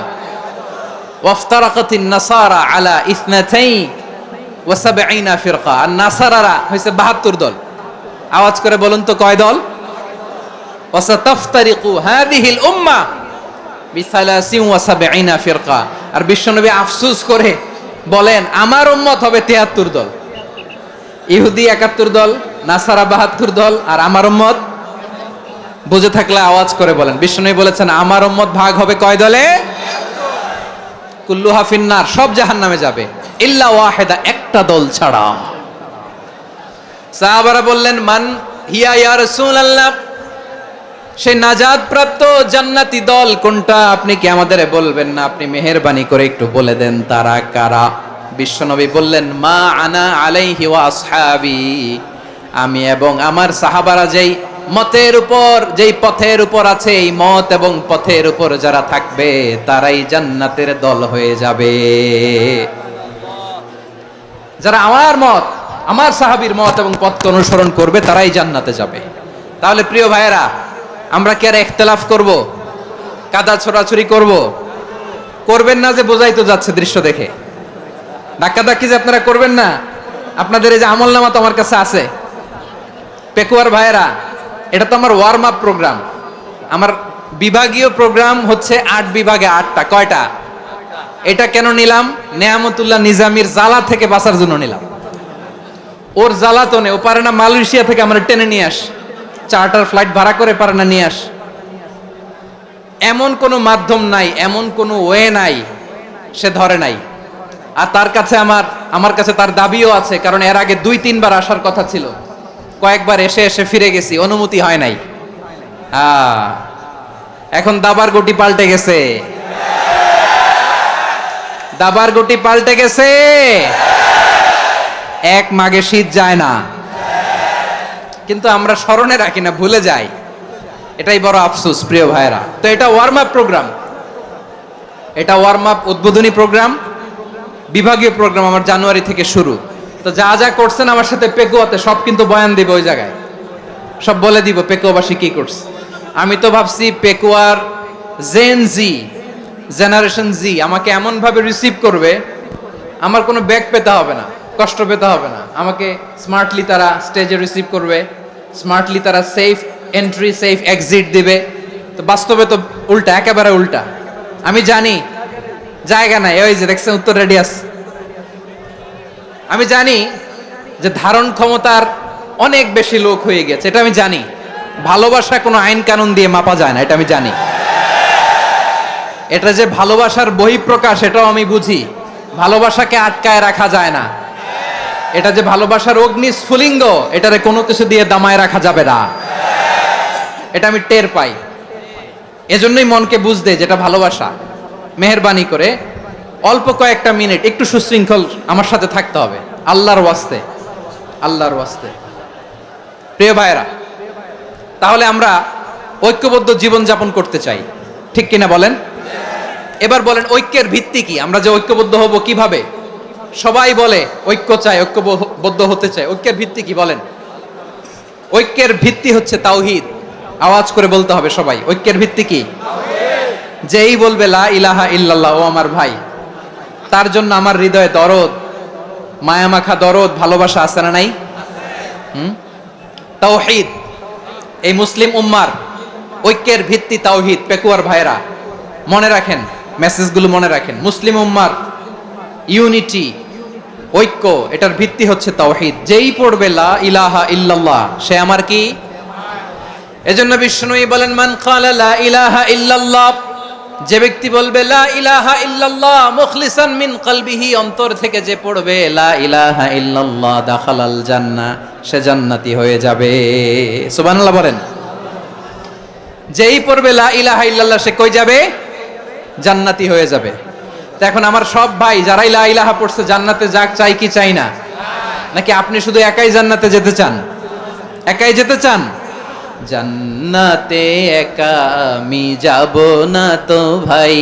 ওয়াফতারাকাতিন নাসারা আলা 72 ফিরকা, আর নাসারারা হইছে 72 দল। আওয়াজ করে বলুন তো, কয় দল? ওয়াসাতাফতারিকু হাযিহিল উম্মাহ বি73 ফিরকা। আর বিশ্বনবী আফসোস করে বলেন, আমার উম্মত হবে 73 দল। ইহুদি 71 দল, নাসারা 72 দল, আর আমার উম্মত, বুঝে থাকলে আওয়াজ করে বলেন। বিশ্বনবী বলেছেন, আমার উম্মত ভাগ হবে কয় দলে? কুল্লুহা ফিন্নার, সব জাহান্নামে যাবে, ইল্লা ওয়াহিদা, একটা দল ছাড়া। সাহাবারা বললেন, মান হিয়া ইয়া রাসূলুল্লাহ, সেই নাজাত প্রাপ্ত জান্নাতি দল কোনটা? আপনি কি আমাদের বলবেন না? আপনি মেহেরবানি করে একটু বলে দেন তারা কারা। বিশ্বনবী বললেন, মা আনা আলাইহি ওয়া আসহাবি, আমি এবং আমার সাহাবারা যেই মতের উপর, যেই পথের উপর আছে, এই মত এবং পথের উপর যারা থাকবে তারাই জান্নাতের দল হয়ে যাবে। যারা আমার মত, আমার সাহাবীর মত এবং পথকে অনুসরণ করবে তারাই জান্নাতে যাবে। তাহলে প্রিয় ভাইয়েরা, আমরা কি আর ইখতিলাফ করব? কাদা ছোড়াছুরি করব? করবেন না যে বোঝাই তো যাচ্ছে দৃশ্য দেখে। ধাক্কাধাক্কি যে আপনারা করবেন না। আপনাদের এই যে আমলনামা তো আমার কাছে আছে। পেকুয়ার ভাইয়েরা, এটা তো আমার ওয়ার্ম আপ প্রোগ্রাম। আমার বিভাগীয় প্রোগ্রাম হচ্ছে 8 বিভাগে 8টা। কয়টা? এটা কেন নিলাম? নেয়ামতুল্লাহ নিজামীর জ্বালা থেকে বাঁচার জন্য নিলাম। ওর জ্বালাতনে ও পারে না মালয়েশিয়া থেকে আমরা টেনে নিয়ে আস, চার্টার ফ্লাইট ভাড়া করে পারে না নিয়ে আস, এমন কোনো মাধ্যম নাই, এমন কোনো ওয়ে নাই সে ধরে নাই। আর তার কাছে আমার কাছে তার দাবিও আছে, কারণ এর আগে 2-3 বার আসার কথা ছিল, কয়েকবার এসে এসে ফিরে গেছি, অনুমতি হয় নাই। এখন দাবার গুটি পাল্টে গেছে, দাবার গুটি পাল্টে গেছে। এক মাঘে শীত যায় না, কিন্তু আমরা স্মরণে রাখি না, ভুলে যাই। এটাই বড় আফসোস প্রিয় ভাইরা। তো এটা ওয়ার্ম আপ প্রোগ্রাম, এটা ওয়ার্ম আপ উদ্বোধনী প্রোগ্রাম, বিভাগীয় প্রোগ্রাম আমার জানুয়ারি থেকে শুরু। তো যা যা করছেন আমার সাথে পেকুয়াতে সব কিন্তু বয়ান দিব, ওই জায়গায় সব বলে দিব পেকুয়াবাসী কি করছে। আমি তো ভাবছি পেকুয়ার জেনারেশন জি আমাকে এমন ভাবে রিসিভ করবে, আমার কোনো ব্যাক পেতে হবে না, কষ্ট পেতে হবে না। আমাকে স্মার্টলি তারা স্টেজে রিসিভ করবে, স্মার্টলি তারা সেফ এন্ট্রি সেফ এক্সিট দিবে। তো বাস্তবে তো উল্টা, একেবারে উল্টা। আমি জানি জায়গা নাই, ওই যে দেখছেন উত্তর রেডিয়াস। আমি জানি যে ধারণ ক্ষমতার অনেক বেশি লোক হয়ে গেছে, এটা আমি জানি। ভালোবাসা কোনো আইন কানুন দিয়ে মাপা যায় না, এটা আমি জানি। এটা যে ভালোবাসার বহিঃপ্রকাশ এটাও আমি বুঝি, ভালোবাসাকে আটকায় রাখা যায় না। এটা যে ভালোবাসার অগ্নি স্ফুলিঙ্গ, এটারে কোনো কিছু দিয়ে দামায় রাখা যাবে না, এটা আমি টের পাই। এজন্যই মনকে বুঝতে যেটা ভালোবাসা। মেহেরবানি করে অল্প কয়েকটা মিনিট একটু সুশৃঙ্খল আমার সাথে থাকতে হবে, আল্লাহর ওয়াস্তে, আল্লাহর ওয়াস্তে। প্রিয় ভাইরা, তাহলে আমরা ঐক্যবদ্ধ জীবন যাপন করতে চাই, ঠিক কিনা বলেন? এবার বলেন ঐক্যের ভিত্তি কি? আমরা যে ঐক্যবদ্ধ হব কিভাবে? সবাই বলে ঐক্য চাই, ঐক্যবদ্ধ হতে চাই। ঐক্যের ভিত্তি কি বলেন? ঐক্যের ভিত্তি হচ্ছে তাওহীদ। আওয়াজ করে বলতে হবে সবাই, ঐক্যের ভিত্তি কি? যেই বলবে লা ইলাহা ইল্লাল্লাহ, ও আমার ভাই, তার জন্য আমার হৃদয়ে দরদ, মায়ামাখা দরদ, ভালোবাসা আছে না নাই? তাওহীদ। এই মুসলিম উম্মার ঐক্যের ভিত্তি তাওহীদ। পেকুয়ার ভাইরা মনে রাখেন, মেসেজগুলো মনে রাখেন। মুসলিম উম্মার ইউনিটি, ঐক্য, এটার ভিত্তি হচ্ছে তাওহীদ। যেই পড়বে লা ইলাহা ইল্লাল্লাহ সে আমার কি? এজন্য বিষ্ণুই বলেন মান ক্বালা লা ইলাহা ইল্লাল্লাহ, যে ব্যক্তি বলবে লা ইলাহা ইল্লাল্লাহ মুখলিসান মিন কলবিহি, অন্তর থেকে যে পড়বে লা ইলাহা ইল্লাল্লাহ, দাখালাল জান্নাহ, সে জান্নাতি হয়ে যাবে। সুবহানাল্লাহ বলেন। যেই পড়বে লা ইলাহা ইল্লাল্লাহ সে কই যাবে? জান্নাতি হয়ে যাবে। তো এখন আমার সব ভাই যারাই লা ইলাহা পড়ছে জান্নাতে যাক, চাই কি চাই না? নাকি আপনি শুধু একাই জান্নাতে যেতে চান? একাই যেতে চান? জান্নাতে একা আমি যাব না তো ভাই,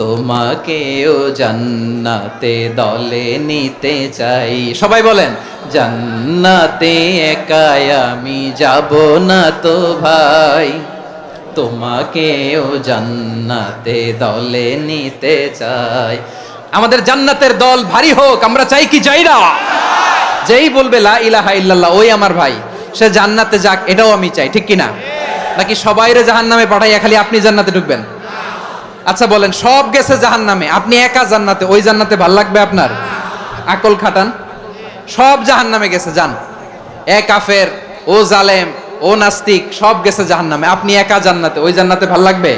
তোমাকেও জান্নাতে দলে নিতে চাই। সবাই বলেন জান্নাতে একা আমি যাব না তো ভাই, তোমাকেও জান্নাতে দলে নিতে চাই। আমাদের জান্নাতের দল ভারী হোক, আমরা চাই কি চাই না? যেই বলবে লা ইলাহা ইল্লাল্লাহ ওই আমার ভাই, সে জান্নাতে যাক, এটাও আমি চাই, ঠিক কিনা? নাকি সবাইরে জাহান্নামে পাঠাইয়া খালি আপনি জান্নাতে ঢুকবেন? আচ্ছা বলেন, সব গেছে জাহান্নামে, আপনি একা জান্নাতে, ওই জান্নাতে ভাল লাগবে আপনার? আকল খাটান। সব জাহান্নামে গেছে, যান। এ কাফের, ও জালেম, ও নাস্তিক, সব গেছে জাহান্নামে, আপনি একা জান্নাতে, ওই জান্নাতে ভাল লাগবে?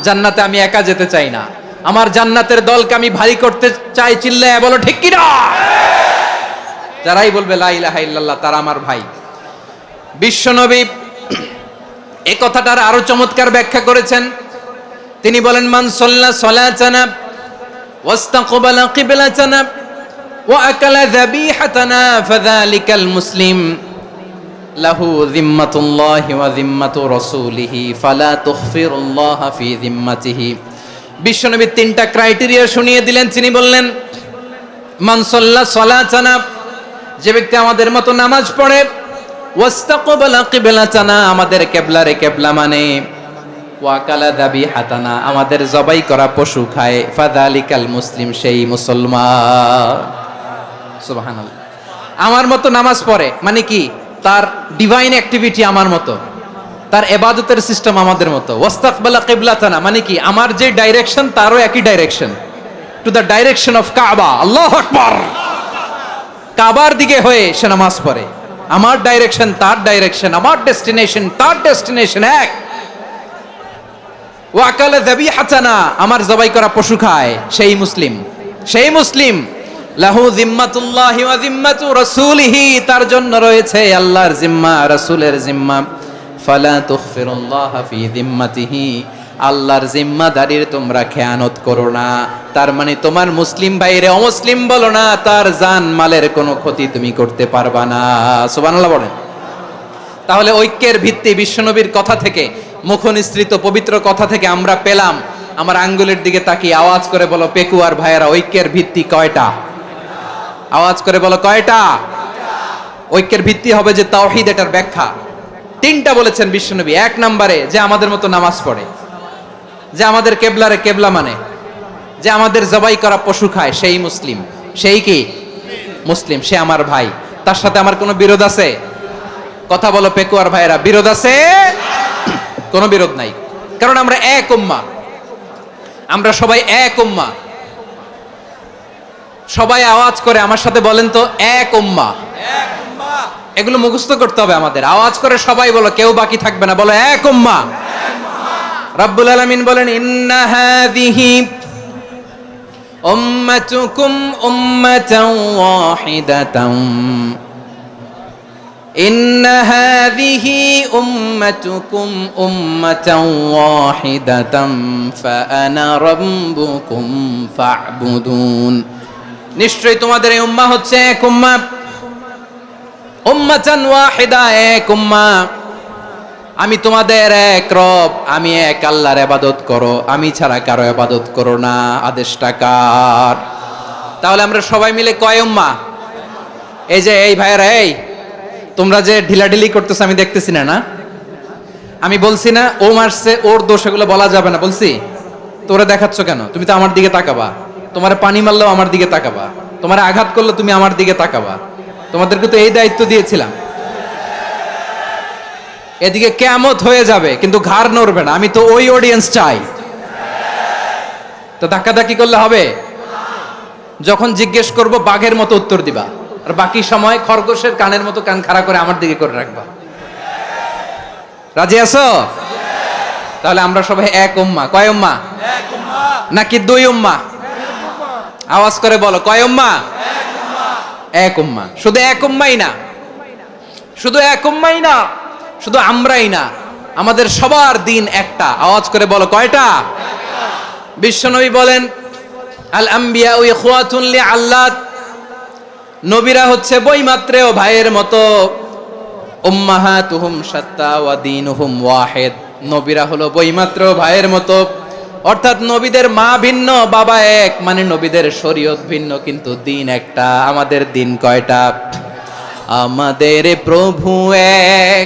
জান্নাতে আমি একা যেতে চাই না, আমার জান্নাতের দলকে আমি ভারী করতে চাই। চিল্লায় বলো ঠিক কিনা? যারাই বলবে লা ইলাহা ইল্লাল্লাহ তারা আমার ভাই। বিশ্বনবী এই কথাটার আরো চমৎকার ব্যাখ্যা করেছেন। তিনি বলেন মান সাল্লা সালাতানা ওয়াস্তাকবালা কিবলাতানা ওয়া আকালা যাবিহাতানা ফাযালিকাল মুসলিম লাহু যিম্মাতুল্লাহি ওয়া যিম্মাতু রাসূলিহি ফালা তুখফিরুল্লাহা ফি যিম্মাতিহি। বিশ্বনবী তিনটা ক্রাইটেরিয়া শুনিয়ে দিলেন। তিনি বললেন মান সাল্লা সালাতানা, যে ব্যক্তি আমাদের মতো নামাজ পড়ে, ওয়াস্তাকবালা কিবলাতানা, আমাদের কিবলারে কিবলা মানে, ওয়া কালা যাবিহাতানা, আমাদের জবাই করা পশু খায়, ফাযালিকাল মুসলিম, সেই মুসলমান। সুবহানাল্লাহ। আমার মতো নামাজ পড়ে মানে কি? তার ডিভাইন অ্যাক্টিভিটি আমার মতো, তার ইবাদতের সিস্টেম আমাদের মতো। ওয়াস্তাকবালা কিবলাতানা মানে কি? আমার যে ডাইরেকশন তারও একই direction, to the direction of কাবা। আল্লাহু আকবার। কাবার দিকে হয়ে সে নামাজ পড়ে। আমার ডাইরেকশন তার ডাইরেকশন, আমার ডেস্টিনেশন তার ডেস্টিনেশন এক। ওয়াকালা যাবিহাতানা, আমার জবাই করা পশু খায়, সেই মুসলিম, সেই মুসলিম। লাহু জিম্মাতুল্লাহি ওয়া জিম্মাতু রাসূলিহি, তার জন্য রয়েছে আল্লাহর জিম্মা, রাসূলের জিম্মা। ফালা তুগফিরুল্লাহা ফি জিম্মাতিহি, আল্লাহর জিম্মাদারির তোমরা খেয়ানত করো না। তার মানে তোমার মুসলিম ভাইরে অমুসলিম বলো না, তার জান মালের কোনো ক্ষতি তুমি করতে পারবা না। সুবহানাল্লাহ বলেন। তাহলে ঐক্যের ভিত্তি বিশ্বনবীর কথা থেকে, মুখনিসৃত পবিত্র কথা থেকে আমরা পেলাম। আমার আঙ্গুলের দিকে তাকিয়ে আওয়াজ করে বলো পেকুয়ার ভাইয়েরা, ঐক্যের ভিত্তি কয়টা? আওয়াজ করে বলো কয়টা? ঐক্যের ভিত্তি হবে যে তাওহীদ, এটার ব্যাখ্যা তিনটা বলেছেন বিশ্বনবী। এক নম্বরে যে আমাদের মতো নামাজ পড়ে, যে আমাদের কেবলারে কেবলা মানে, যে আমাদের জবাই করা পশু খায়, সেই মুসলিম। সেই কি মুসলিম? সে আমার ভাই, তার সাথে আমার কোনো বিরোধ আছে? কথা বলো পেকুয়ার ভাইরা, বিরোধ আছে? কোনো বিরোধ নাই, কারণ আমরা এক উম্মাহ, আমরা সবাই এক উম্মাহ। সবাই আওয়াজ করে আমার সাথে বলেন তো, এক উম্মাহ। এগুলো মুখস্থ করতে হবে আমাদের। আওয়াজ করে সবাই বলো, কেউ বাকি থাকবে না, বলো এক উম্মাহ। রব্বুল আলামিন বলেন, ইন্না হাযিহি উম্মাতুকুম উম্মাতান ওয়াহিদাতান, ইন্না হাযিহি উম্মাতুকুম উম্মাতান ওয়াহিদাতান ফাআনা রাব্বুকুম ফা'বুদুন। নিশ্চয়ই তোমাদের এই উম্মাহ হচ্ছে এক উম্মাহ, উম্মাতান ওয়াহিদা, এক উম্মাহ। আমি তোমাদের এক রব, আমি এক আল্লাহর ইবাদত করো, আমি ছাড়া কারো ইবাদত করো না। আদেশটা কার? তাহলে আমরা সবাই মিলে কয় উম্মাহ? এই যে এই ভাইয়েরা, এই তোমরা যে ঢিলাঢিলি করতেছ আমি দেখতেছি না, না আমি বলছি না ও মারছে ওর দোষ, এগুলো বলা যাবে না বলছি? তোরা দেখাচ্ছ কেন? তুমি তো আমার দিকে তাকাবা। তোমার পানি মারলেও আমার দিকে তাকাবা, তোমার আঘাত করলে তুমি আমার দিকে তাকাবা। তোমাদেরকে তো এই দায়িত্ব দিয়েছিলাম। এদিকে কিয়ামত হয়ে যাবে কিন্তু ঘাড় নড়বে না, আমি তো ওই অডিয়েন্স চাই। তো ধাক্কাধাক্কি করলে হবে? যখন জিজ্ঞেস করব বাঘের মতো উত্তর দিবা, আর বাকি সময় খরগোশের কানের মতো কান খাড়া করে আমার দিকে করে রাখবা। রাজি আছো? তাহলে আমরা সবাই এক উম্মাহ। কয় উম্মাহ? নাকি দুই উম্মাহ? আওয়াজ করে বলো, কয় উম্মাহ? এক উম্মাহ। শুধু এক উম্মাই না, শুধু এক উম্মাই না, শুধু আমরাই না, আমাদের সবার দিন একটা। আওয়াজ করে বলো কয়টা? বিশ্বনবী বলেন, আল আম্বিয়া ইখওয়াতুন লিআল্লাত, নবীরা হচ্ছে বৈমাত্রেয় ভাইয়ের মতো। উম্মাহাতুহুম শাত্তা ওয়া দীনুহুম ওয়াহিদ, নবীরা হলো বৈমাত্রেয় ভাইয়ের মতো। অর্থাৎ নবীদের মা ভিন্ন, বাবা এক, মানে নবীদের শরীয়ত ভিন্ন, কিন্তু দিন একটা। আমাদের দিন কয়টা? আমাদের প্রভু এক,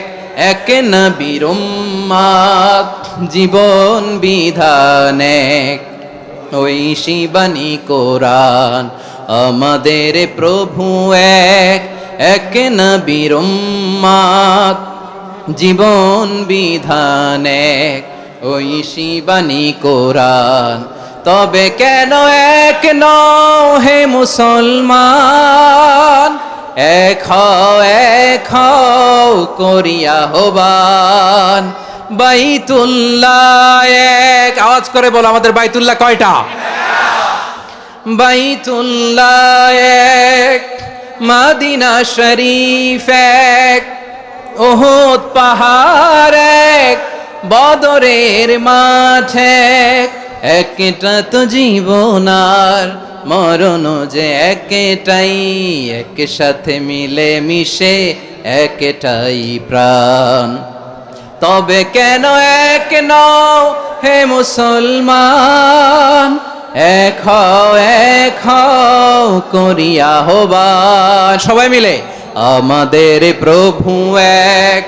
এক নবীর উম্মাত, জীবন বিধান এক, ওই শিবানী কোরআন। আমাদের প্রভু এক, এক নবীর উম্মাত, জীবন বিধান এক, ওই শিবানী কোরআন। তবে কেন এক নও হে মুসলমান, এক হও করিয়া হবান। বাইতুল্লাহ এক, আওয়াজ করে বলো আমাদের বাইতুল্লাহ কয়টা? বাইতুল্লাহ এক, মদিনা শরীফ এক, উহুদ পাহাড় এক, বদরের মাঠ এক। একটা তো জীবন আর মরণ যে একটাই, একসাথে মিলে মিশে একটাই প্রাণ। তবে কেন এক নও হে মুসলমান, এক হও করিয়া হবান। সবাই মিলে আমাদের প্রভু এক,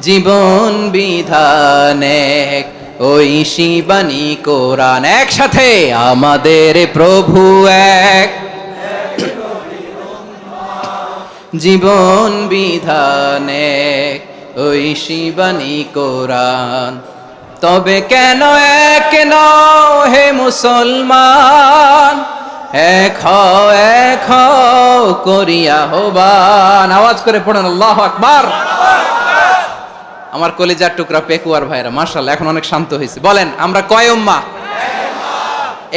জীবন বিধান এক, ওই শিবানী কোরআন। একসাথে আমাদের প্রভু এক, জীবন বিধান এক, ওই শিবানী কোরআন। তবে কেন এক নও হে মুসলমান, এক হও করিয়া হবান। আওয়াজ করে পড়েন আল্লাহু আকবার। আমার কলিজার টুকরা পেকুয়ার ভাইরা মাশাআল্লাহ এখন অনেক শান্ত হয়েছে। বলেন আমরা কয় উম্মাহ?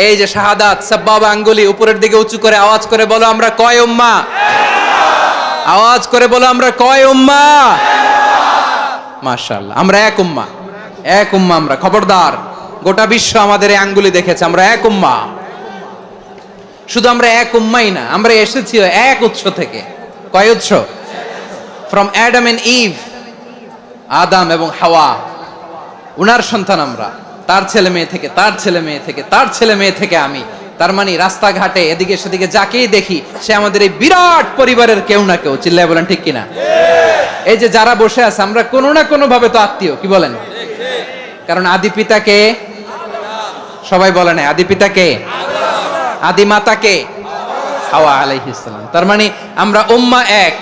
এই যে শাহাদাত সাব্বাবা আঙ্গুলি উপরের দিকে উঁচু করে আওয়াজ করে বলো আমরা কয় উম্মাহ? আওয়াজ করে বলো আমরা কয় উম্মাহ? মাশাআল্লাহ আমরা এক উম্মাহ, এক উম্মাহ আমরা। খবরদার, গোটা বিশ্ব আমাদের এই আঙ্গুলি দেখেছে, আমরা এক উম্মাহ। শুধু আমরা এক উম্মাই না, আমরা এসেছি এক উৎস থেকে। কয় উৎস? ফ্রম অ্যাডাম এন্ড ইভ, আদম এবং হাওয়া, উনার সন্তান আমরা। তার ছেলে মেয়ে থেকে, তার ছেলে মেয়ে থেকে, তার ছেলে মেয়ে থেকে আমি। তার মানে রাস্তাঘাটে এদিকে সেদিকে যাকেই দেখি সে আমাদের এই বিরাট পরিবারের কেউ না কেউ। চিল্লায় বলেন ঠিক কিনা? এই যে যারা বসে আছে আমরা কোনো না কোনো ভাবে তো আত্মীয়, কি বলেন? কারণ আদি পিতাকে সবাই বলে না, আদি পিতাকে, আদি মাতাকে হাওয়া আলাইহিস সালাম। তার মানে আমরা উম্মাহ এক,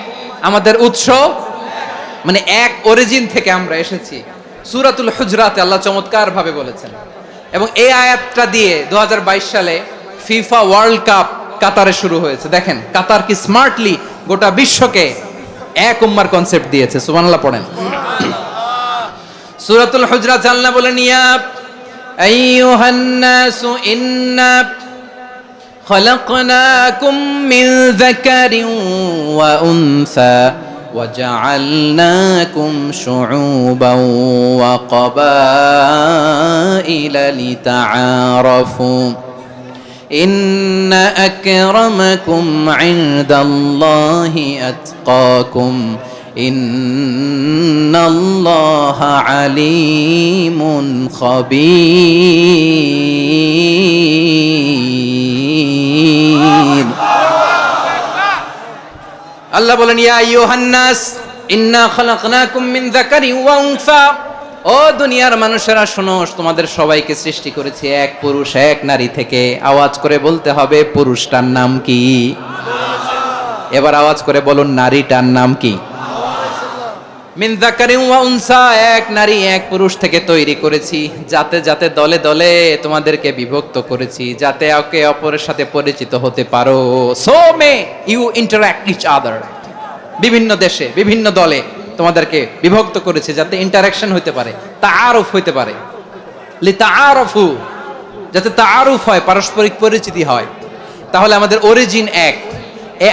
আমাদের উৎস মানে এক অরিজিন থেকে আমরা এসেছি। সূরাতুল হুজরাতে আল্লাহ চমৎকার ভাবে বলেছেন। এবং এই আয়াতটা দিয়ে 2022 সালে ফিফা ওয়ার্ল্ড কাপ কাতারে শুরু হয়েছে। দেখেন কাতার কি স্মার্টলি গোটা বিশ্বকে এক উম্মার কনসেপ্ট দিয়েছে। সুবহানাল্লাহ পড়েন। সূরাতুল হুজরাত আল্লাহ বলেন ইয়া আইয়ুহান নাসু ইন্না খলাকনাকুম মিন যাকারিন ওয়া উনসা وجعلناكم شعوبا وقبائل لتعارفوا إن أكرمكم عند الله أتقاكم إن الله عليم خبير আল্লাহ বলেন ইয়া আইয়ুহান নাস ইন্না খলাকনাকুম মিন যাকারিন ওয়া উনসা। ও দুনিয়ার মানুষেরা শোনো, তোমাদের সবাইকে সৃষ্টি করেছি এক পুরুষ এক নারী থেকে। আওয়াজ করে বলতে হবে পুরুষটার নাম কি? এবার আওয়াজ করে বলুন নারীটার নাম কি? মিন যাকারিন ওয়া উনসা, এক নারী এক পুরুষ থেকে তৈরি করেছি। যাতে যাতে দলে দলে তোমাদেরকে বিভক্ত করেছি, যাতে একে অপরের সাথে পরিচিত হতে পারো। So may you interact each other. বিভিন্ন দেশে বিভিন্ন দলে তোমাদেরকে বিভক্ত করেছে যাতে ইন্টারঅ্যাকশন হতে পারে, তাআরুফ হতে পারে। লিতাআরফু, যাতে তাআরুফ হয়, পারস্পরিক পরিচিতি হয়। তাহলে আমাদের অরিজিন এক। এই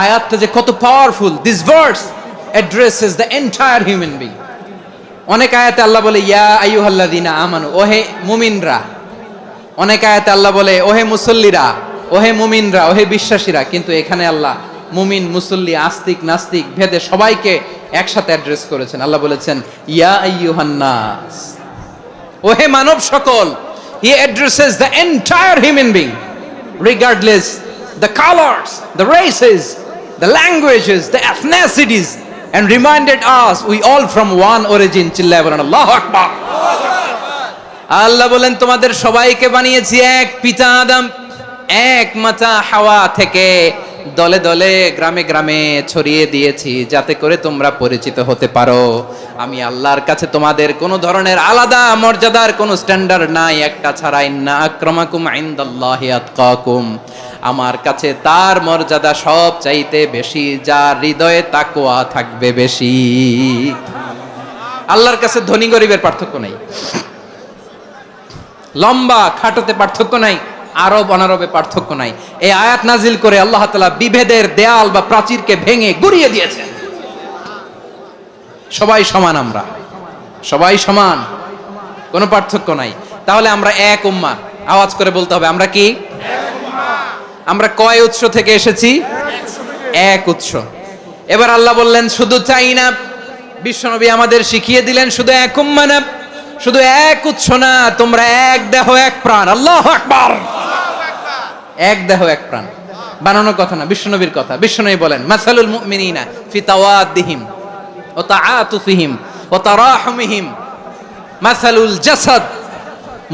আয়াতটা যে কত powerful! This verse addresses the entire human being. অনেক আয়াতে আল্লাহ বলে ইয়া আইয়ুহাল্লাযীনা আমানু, ওহে মুমিনরা। অনেক আয়াতে আল্লাহ বলে ওহে মুসল্লিরা, ওহে মুমিনরা, ওহে বিশ্বাসীরা। কিন্তু এখানে আল্লাহ মুমিন মুসল্লি আস্তিক নাস্তিক ভেদে সবাইকে একসাথে অ্যাড্রেস করেছেন। আল্লাহ বলেছেন ইয়া আইয়ুহান নাস, ওহে মানব সকল। He addresses the entire human being regardless the colors, the races, the languages, the ethnicities, and reminded us we all from one origin. চিল্লায় বলেন আল্লাহু আকবার। আল্লাহ বলেন তোমাদের সবাইকে বানিয়েছি এক পিতা আদম, এক মাতা হাওয়া থেকে। দলে দলে গ্রামে গ্রামে ছড়িয়ে দিয়েছি যাতে করে তোমরা পরিচিত হতে পারো। আমি আল্লাহর কাছে তোমাদের কোনো ধরনের আলাদা মর্যাদার কোনো স্ট্যান্ডার্ড নাই একটা ছাড়া। ইন্না আক্রামাকুম ইনদাল্লাহি আতকাকুম, আমার কাছে তার মর্যাদা সব চাইতে বেশি যার হৃদয়ে তাকওয়া থাকবে বেশি। আল্লাহর কাছে ধনী গরিবের পার্থক্য নাই, লম্বা খাটোতে পার্থক্য নাই, আরব অনারবে পার্থক্য নাই। এই আয়াত নাজিল করে আল্লাহ তাআলা বিভেদের দেয়াল বা প্রাচীরকে ভেঙে গুড়িয়ে দিয়েছেন। সবাই সমান, আমরা সবাই সমান, কোনো পার্থক্য নাই। তাহলে আমরা এক উম্মাহ। আওয়াজ করে বলতে হবে আমরা কি? আমরা কয় উৎস থেকে এসেছি? এক উৎস। এবার আল্লাহ বললেন শুধু চাই না, বিশ্বনবী আমাদের শিখিয়ে দিলেন শুধু এক উম্মাহ না, শুধু এক উৎস না, তোমরা এক দেহ এক প্রাণ। আল্লাহু আকবার। এক দেহ এক প্রাণ বানানোর কথা না, বিশ্বনবীর কথা। বিশ্বনবী বলেন মাসালুল মুমিনিনা ফি তাওয়াদ্দিহিম ওয়া তাআতুফিহিম ওয়া তারাহুমিহিম মাসালুল জাসাদ।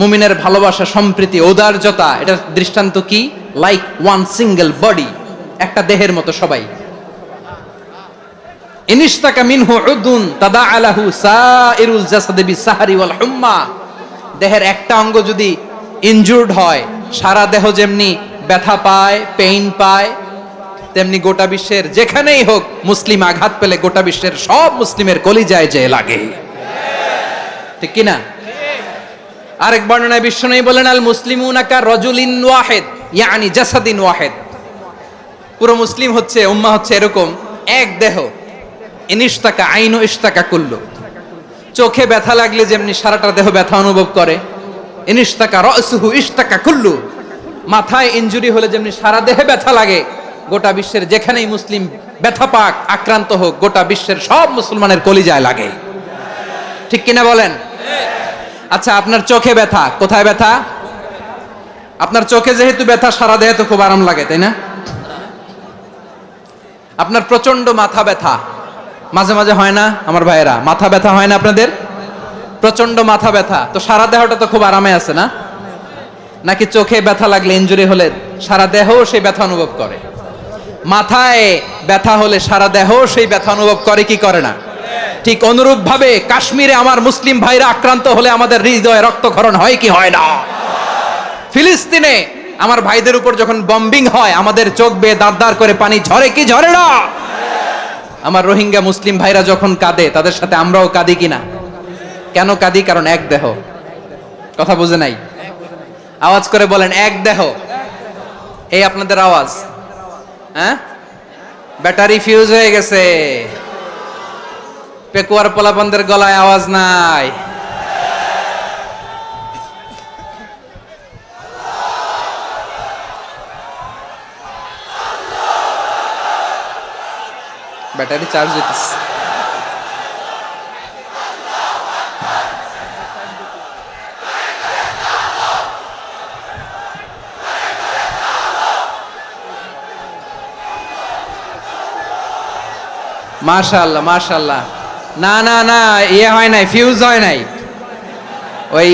মুমিনের ভালোবাসা, সম্প্রীতি, ঔদার্যতা, এটা দৃষ্টান্ত কি? লাইক ওয়ান সিঙ্গেল বডি, একটা দেহের মতো সবাই। ইনিশতাকা মিনহু উদুন তাদাআলাহু সাইরুল জাসাদি বিসাহরি ওয়াল হুম্মা। দেহের একটা অঙ্গ যদি ইনজুর্ড হয়, সারা দেহ যেমনি ব্যথা পায়, পেইন পায়, তেমনি গোটা বিশ্বের যেখানেই হোক মুসলিম আঘাত পেলে গোটা বিশ্বের সব মুসলিমের কলিজায় যে লাগে। ঠিক কি না? আরেক বর্ণনায় বিশ্বনবী বলেন, আল মুসলিমুনা কা রাজুলিন ওয়াহিদ, ইয়ানি জাসাদিন ওয়াহিদ। পুরো মুসলিম হচ্ছে, উম্মাহ হচ্ছে এরকম এক দেহ। ইনিশতাকা আইনু ইশতাকা কুল্লু। চোখে ব্যথা লাগলে যেমনি সারাটা দেহ ব্যথা অনুভব করে, ইনিশতাকা রাসুহু ইশতাকা কুল্লু। মাথায় ইনজুরি হলে যেমনি সারা দেহে ব্যথা লাগে, গোটা বিশ্বের যেখানেই মুসলিম ব্যথা পাক, আক্রান্ত হোক, গোটা বিশ্বের সব মুসলমানের কলিজায় লাগে। ঠিক কিনা বলেন? আচ্ছা, আপনার চোখে ব্যথা, কোথায় ব্যথা? আপনার চোখে যেহেতু ব্যথা, সারা দেহে তো খুব আরাম লাগে, তাই না? আপনার প্রচন্ড মাথা ব্যথা মাঝে মাঝে হয় না আমার ভাইয়েরা? মাথা ব্যথা হয় না আপনাদের? প্রচন্ড মাথা ব্যথা, তো সারা দেহটা তো খুব আরামে আছে না? নাকি চোখে ব্যথা লাগলে, ইনজুরি হলে সারা দেহ সেই ব্যথা অনুভব করে? মাথায় ব্যথা হলে সারা দেহ সেই ব্যথা অনুভব করে কি করে না? ঠিক অনুরূপ ভাবে কাশ্মীরে আমার মুসলিম ভাইরা আক্রান্ত হলে আমাদের হৃদয়ে রক্তক্ষরণ হয় কি হয় না? ফিলিস্তিনে আমার ভাইদের উপর যখন বম্বিং হয়, আমাদের চোখ বেয়ে দাঁড় দাঁড় করে পানি ঝরে কি ঝরে না? আমার রোহিঙ্গা মুসলিম ভাইরা যখন কাঁদে, তাদের সাথে আমরাও কাঁদি কিনা? কেন কাঁদি? কারণ এক দেহ। কথা বুঝে নাই? আওয়াজ করে বলেন, এক দেহ। এই আপনাদের আওয়াজ, হ্যাঁ? ব্যাটারি ফিউজ হয়ে গেছে, পেকুয়ার পোলাপানদের গলায় আওয়াজ নাই। ব্যাটারি চার্জ হইতেছে। মাশাআল্লাহ মাশাআল্লাহ। না না না, ইয়ে হয় নাই, ফিউজ হয় নাই। ওই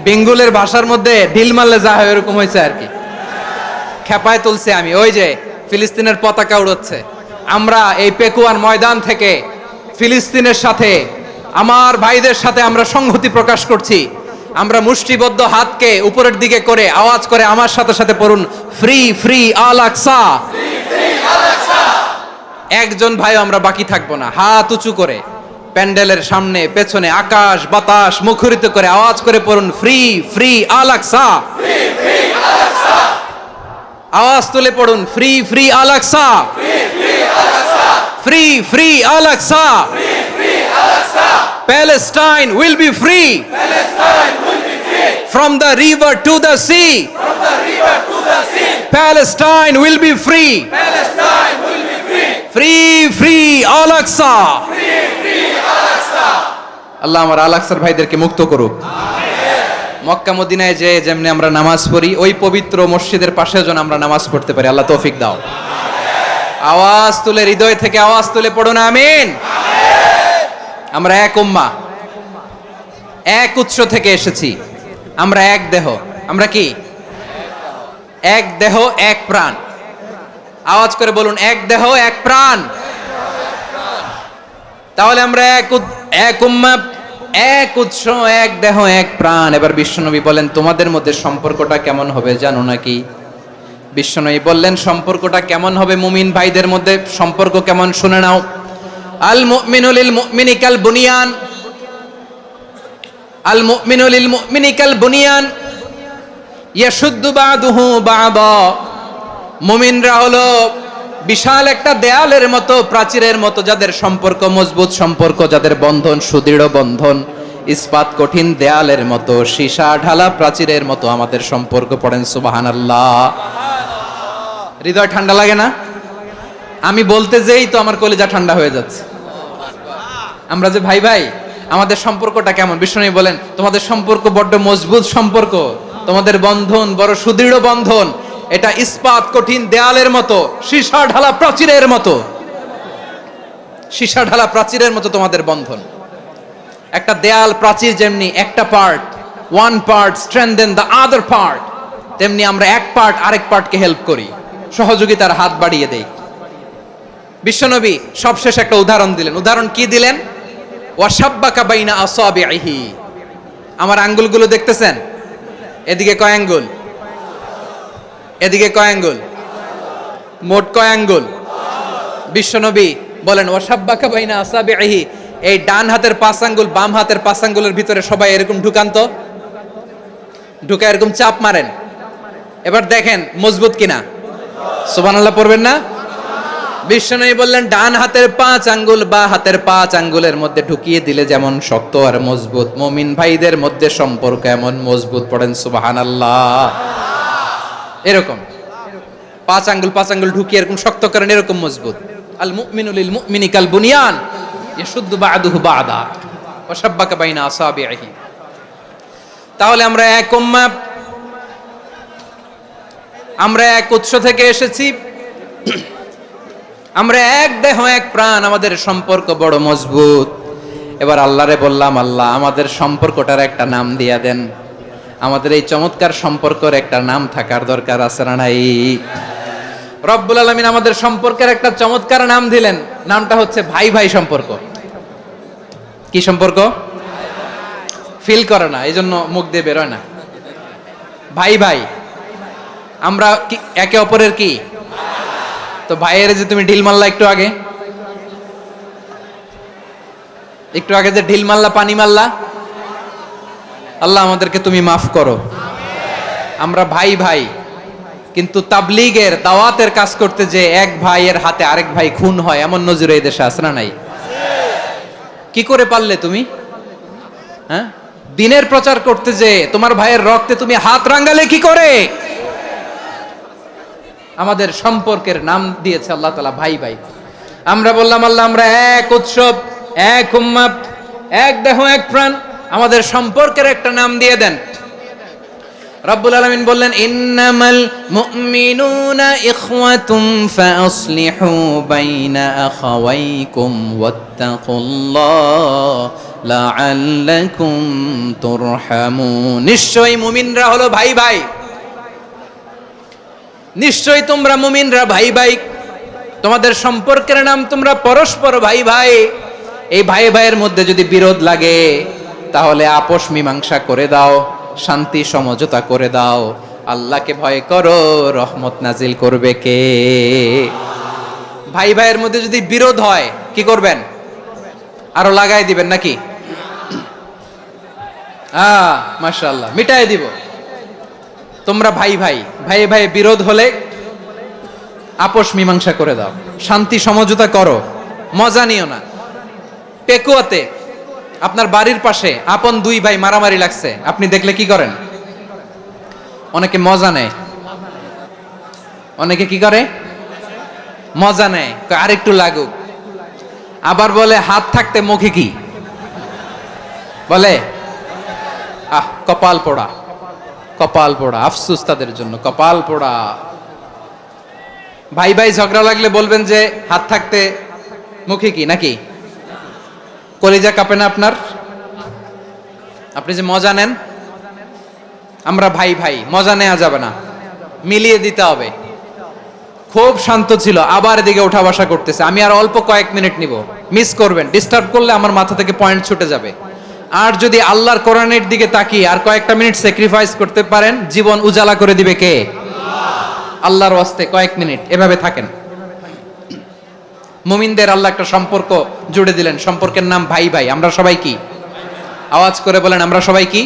বেঙ্গলের ভাষার মধ্যে ঢিল মারলে যা হয় এরকম হয়েছে আর কি। খেপায় তুলছে আমি। ওই যে ফিলিস্তিনের পতাকা উড়ছে, আমরা এই পেকুয়ার ময়দান থেকে ফিলিস্তিনের সাথে, আমার ভাইদের সাথে আমরা সংহতি প্রকাশ করছি। আমরা মুষ্টিবদ্ধ হাতকে উপরের দিকে করে আওয়াজ করে আমার সাথে সাথে পড়ুন, ফ্রি ফ্রি আল আকসা। একজন ভাই আমরা বাকি থাকবো না। হাত উঁচু করে প্যান্ডেলের সামনে পেছনে আকাশ বাতাস মুখরিত করে আওয়াজ করে পড়ুন, ফ্রি ফ্রি আল আকসা। আওয়াজ তুলে পড়ুন, free free Al Aqsa, free free Al Aqsa. Palestine will be free from the river to the sea. Palestine will be free. Free free Al Aqsa. আল্লাহ আমার আল আকসার ভাইদেরকে মুক্ত করুক। মক্কা মদিনায় যে যেমনি আমরা নামাজ পড়ি, ওই পবিত্র মসজিদের পাশে যেন আমরা নামাজ পড়তে পারি। আল্লাহ তৌফিক দাও। আওয়াজ তুলে, হৃদয় থেকে আওয়াজ তুলে পড়ুন আমিন। আমরা এক উম্মাহ, এক উৎস থেকে এসেছি। আমরা এক দেহ। আমরা কি? এক দেহ এক প্রাণ। আওয়াজ করে বলুন, এক দেহ এক প্রাণ। তাহলে আমরা এক উম্মাহ, এক উৎস, এক দেহ এক প্রাণ। এবার বিশ্বনবী বলেন, তোমাদের মধ্যে সম্পর্কটা কেমন হবে জানো নাকি? বিশ্বনবী বললেন, সম্পর্কটা কেমন হবে মুমিন ভাইদের মধ্যে? সম্পর্ক কেমন শুনে নাও। আল মুমিনু লিল মুমিনি কাল বুনিয়ান, আল মুমিনু লিল মুমিনি কাল বুনিয়ান ইয়াশুদ্দু বাদুহু বাদা। মুমিনরা হলো বিশাল একটা দেয়ালের মতো, প্রাচীরের মতো, যাদের সম্পর্ক মজবুত সম্পর্ক, যাদের বন্ধন সুদৃঢ় বন্ধন, ইস্পাত কঠিন দেয়ালের মতো, সীসা ঢালা প্রাচীরের মতো আমাদের সম্পর্ক। পড়েন সুবহানাল্লাহ। হৃদয় ঠান্ডা লাগে না? আমি বলতে যেই তো আমার কলিজা ঠান্ডা হয়ে যাচ্ছে। আমরা যে ভাই ভাই, আমাদের সম্পর্কটা কেমন? বিশ্বনবী বলেন, তোমাদের সম্পর্ক বড্ড মজবুত সম্পর্ক, তোমাদের বন্ধন বড় সুদৃঢ় বন্ধন। এটা ইস্পাত কঠিন দেয়ালের মতো, সীসা ঢালা প্রাচীরের মতো, সীসা ঢালা প্রাচীরের মতো তোমাদের বন্ধন। একটা দেয়াল প্রাচীর যেমনি একটা part, one part strengthen the other part, তেমনি আমরা এক পার্ট আরেক পার্টকে হেল্প করি, সহযোগিতার হাত বাড়িয়ে দেই। বিশ্বনবী সবশেষ একটা উদাহরণ দিলেন। উদাহরণ কি দিলেন? ওয়াশাব্বাকা বাইনা আসাবিহি। আমার আঙ্গুলগুলো দেখতেছেন? এদিকে কয় আঙ্গুল? এদিকে কয় আঙ্গুল? মোট কয় আঙ্গুল? বিশ্বনবী বলেন, ওয়াশাব্বাকা বাইনা আসাবিহি। এই ডান হাতের 5 আঙ্গুল বাম হাতের 5 আঙ্গুলের ভিতরে সবাই এরকম ঢুকান্ত, ঢুকা এরকম চাপ মারেন। এবার দেখেন মজবুত কিনা। সুবহানাল্লাহ পড়বেন না? বিশ্বনবী বললেন ডান হাতের 5 আঙ্গুল বা হাতের 5 আঙ্গুলের মধ্যে ঢুকিয়ে দিলে যেমন শক্ত আর মজবুত, মুমিন ভাইদের মধ্যে সম্পর্ক এমন মজবুত। পড়েন সুবহানাল্লাহ। এরকম 5 আঙ্গুল ঢুকিয়ে এরকম শক্ত করেন, এরকম মজবুত। আল মুমিনু লিল মুমিনি কাল বুনিয়ান ইয়াশুদ্দু বা'দুহু বা'দা ওয়া শাব্বাকা বাইনা আসাবিহি। তাহলে আমরা এক উম্মাহ, আমরা এক উৎস থেকে এসেছি, আমরা এক দেহ এক প্রাণ, আমাদের সম্পর্ক বড় মজবুত। এবার আল্লাহরে বললাম, আল্লাহ আমাদের সম্পর্কটার একটা নাম দিয়া দেন। আমাদের এই চমৎকার সম্পর্কের একটা নাম থাকার দরকার আছে না নাই? রব্বুল আলামিন আমাদের সম্পর্কের একটা চমৎকার নাম দিলেন, নামটা হচ্ছে ভাই ভাই সম্পর্ক। কি সম্পর্ক? ফিল করে না, এই জন্য মুখ দিয়ে বেরোয় না। ভাই ভাই, আমরা একে অপরের কি? তো ভাইয়ের যে তুমি ঢিল মারলা একটু আগে যে ঢিল মারলা, পানি মারলা, আল্লাহ আমাদেরকে তুমি মাফ করো। আমরা ভাই ভাই, কিন্তু তাবলীগের দাওয়াতের কাজ করতে যে এক ভাইয়ের হাতে আরেক ভাই খুন হয়, এমন নজির এই দেশে আছে না নাই? কি করে পারলে তুমি? হ্যাঁ, দিনের প্রচার করতে যে তোমার ভাইয়ের রক্তে তুমি হাত রাঙ্গালে কি করে? আমাদের সম্পর্কের নাম দিয়েছে আল্লাহ তাআলা ভাই ভাই। আমরা বললাম আল্লাহ আমরা এক উৎসব, এক উম্মাহ, এক দেহ এক প্রাণ, আমাদের সম্পর্কের একটা নাম দিয়ে দেন। রব্বুল আলামিন বললেন ইন্নামাল মুমিনুনা ইখওয়াতুম ফাসলিহু বাইনা আখাওয়াইকুম ওয়াত্তাকুল্লাহ লাআল্লাকুম তুরহামুন। নিশ্চয়ই মুমিনরা হলো ভাই ভাই, নিশ্চয়ই তোমরা মুমিনরা ভাই ভাই, তোমাদের সম্পর্কের নাম তোমরা পরস্পর ভাই ভাই। এই ভাই ভাইয়ের মধ্যে যদি বিরোধ লাগে তাহলে আপোষ মীমাংসা করে দাও, শান্তি সমঝোতা করে দাও। আল্লাহকে ভয় করো, রহমত নাজিল করবে কে? ভাই ভাইয়ের মধ্যে যদি বিরোধ হয় কি করবেন? আরো লাগাই দিবেন নাকি? মাশাআল্লাহ, মিটাই দিব। তোমরা ভাই ভাই, ভাই ভাই বিরোধ হলে আপোষ মীমাংসা করে দাও, শান্তি সমঝোতা করো, মজা নিও না। পেকুয়াতে আপনার বাড়ির পাশে আপন দুই ভাই মারামারি লাগছে, আপনি দেখলে কি করেন? অনেকে মজা নেয়, অনেকে কি করে? মজা নেয়, আরেকটু লাগুক। আবার বলে হাত থাকতে মুখে কি বলে? কপাল পোড়া, কপাল পোড়া। আফসোস তাদের জন্য, কপাল পোড়া। ভাই ভাই ঝগড়া লাগলে বলবেন যে হাত থাকতে মুখে কি, নাকি? কলিজা কাঁপে না আপনার? আপনি যে মজা নেন। আমরা ভাই ভাই, মজা নেওয়া যাবে না, মিলিয়ে দিতে হবে। খুব শান্ত ছিল, আবার এদিকে ওঠা বসা করতেছে। আমি আর অল্প কয়েক মিনিট নিব, মিস করবেন। ডিস্টার্ব করলে আমার মাথা থেকে পয়েন্ট ছুটে যাবে। আর যদি আল্লাহর কোরআনের দিকে তাকিয়ে আর কয়েকটা মিনিট স্যাক্রিফাইস করতে পারেন, জীবন উজালা করে দিবে কে? আল্লাহর ওয়াস্তে কয়েক মিনিট এভাবে থাকেন। মুমিনদের আল্লাহ একটা সম্পর্ক জুড়ে দিলেন, সম্পর্কের নাম ভাই ভাই। আমরা সবাই কি? আওয়াজ করে বলেন, আমরা সবাই কি?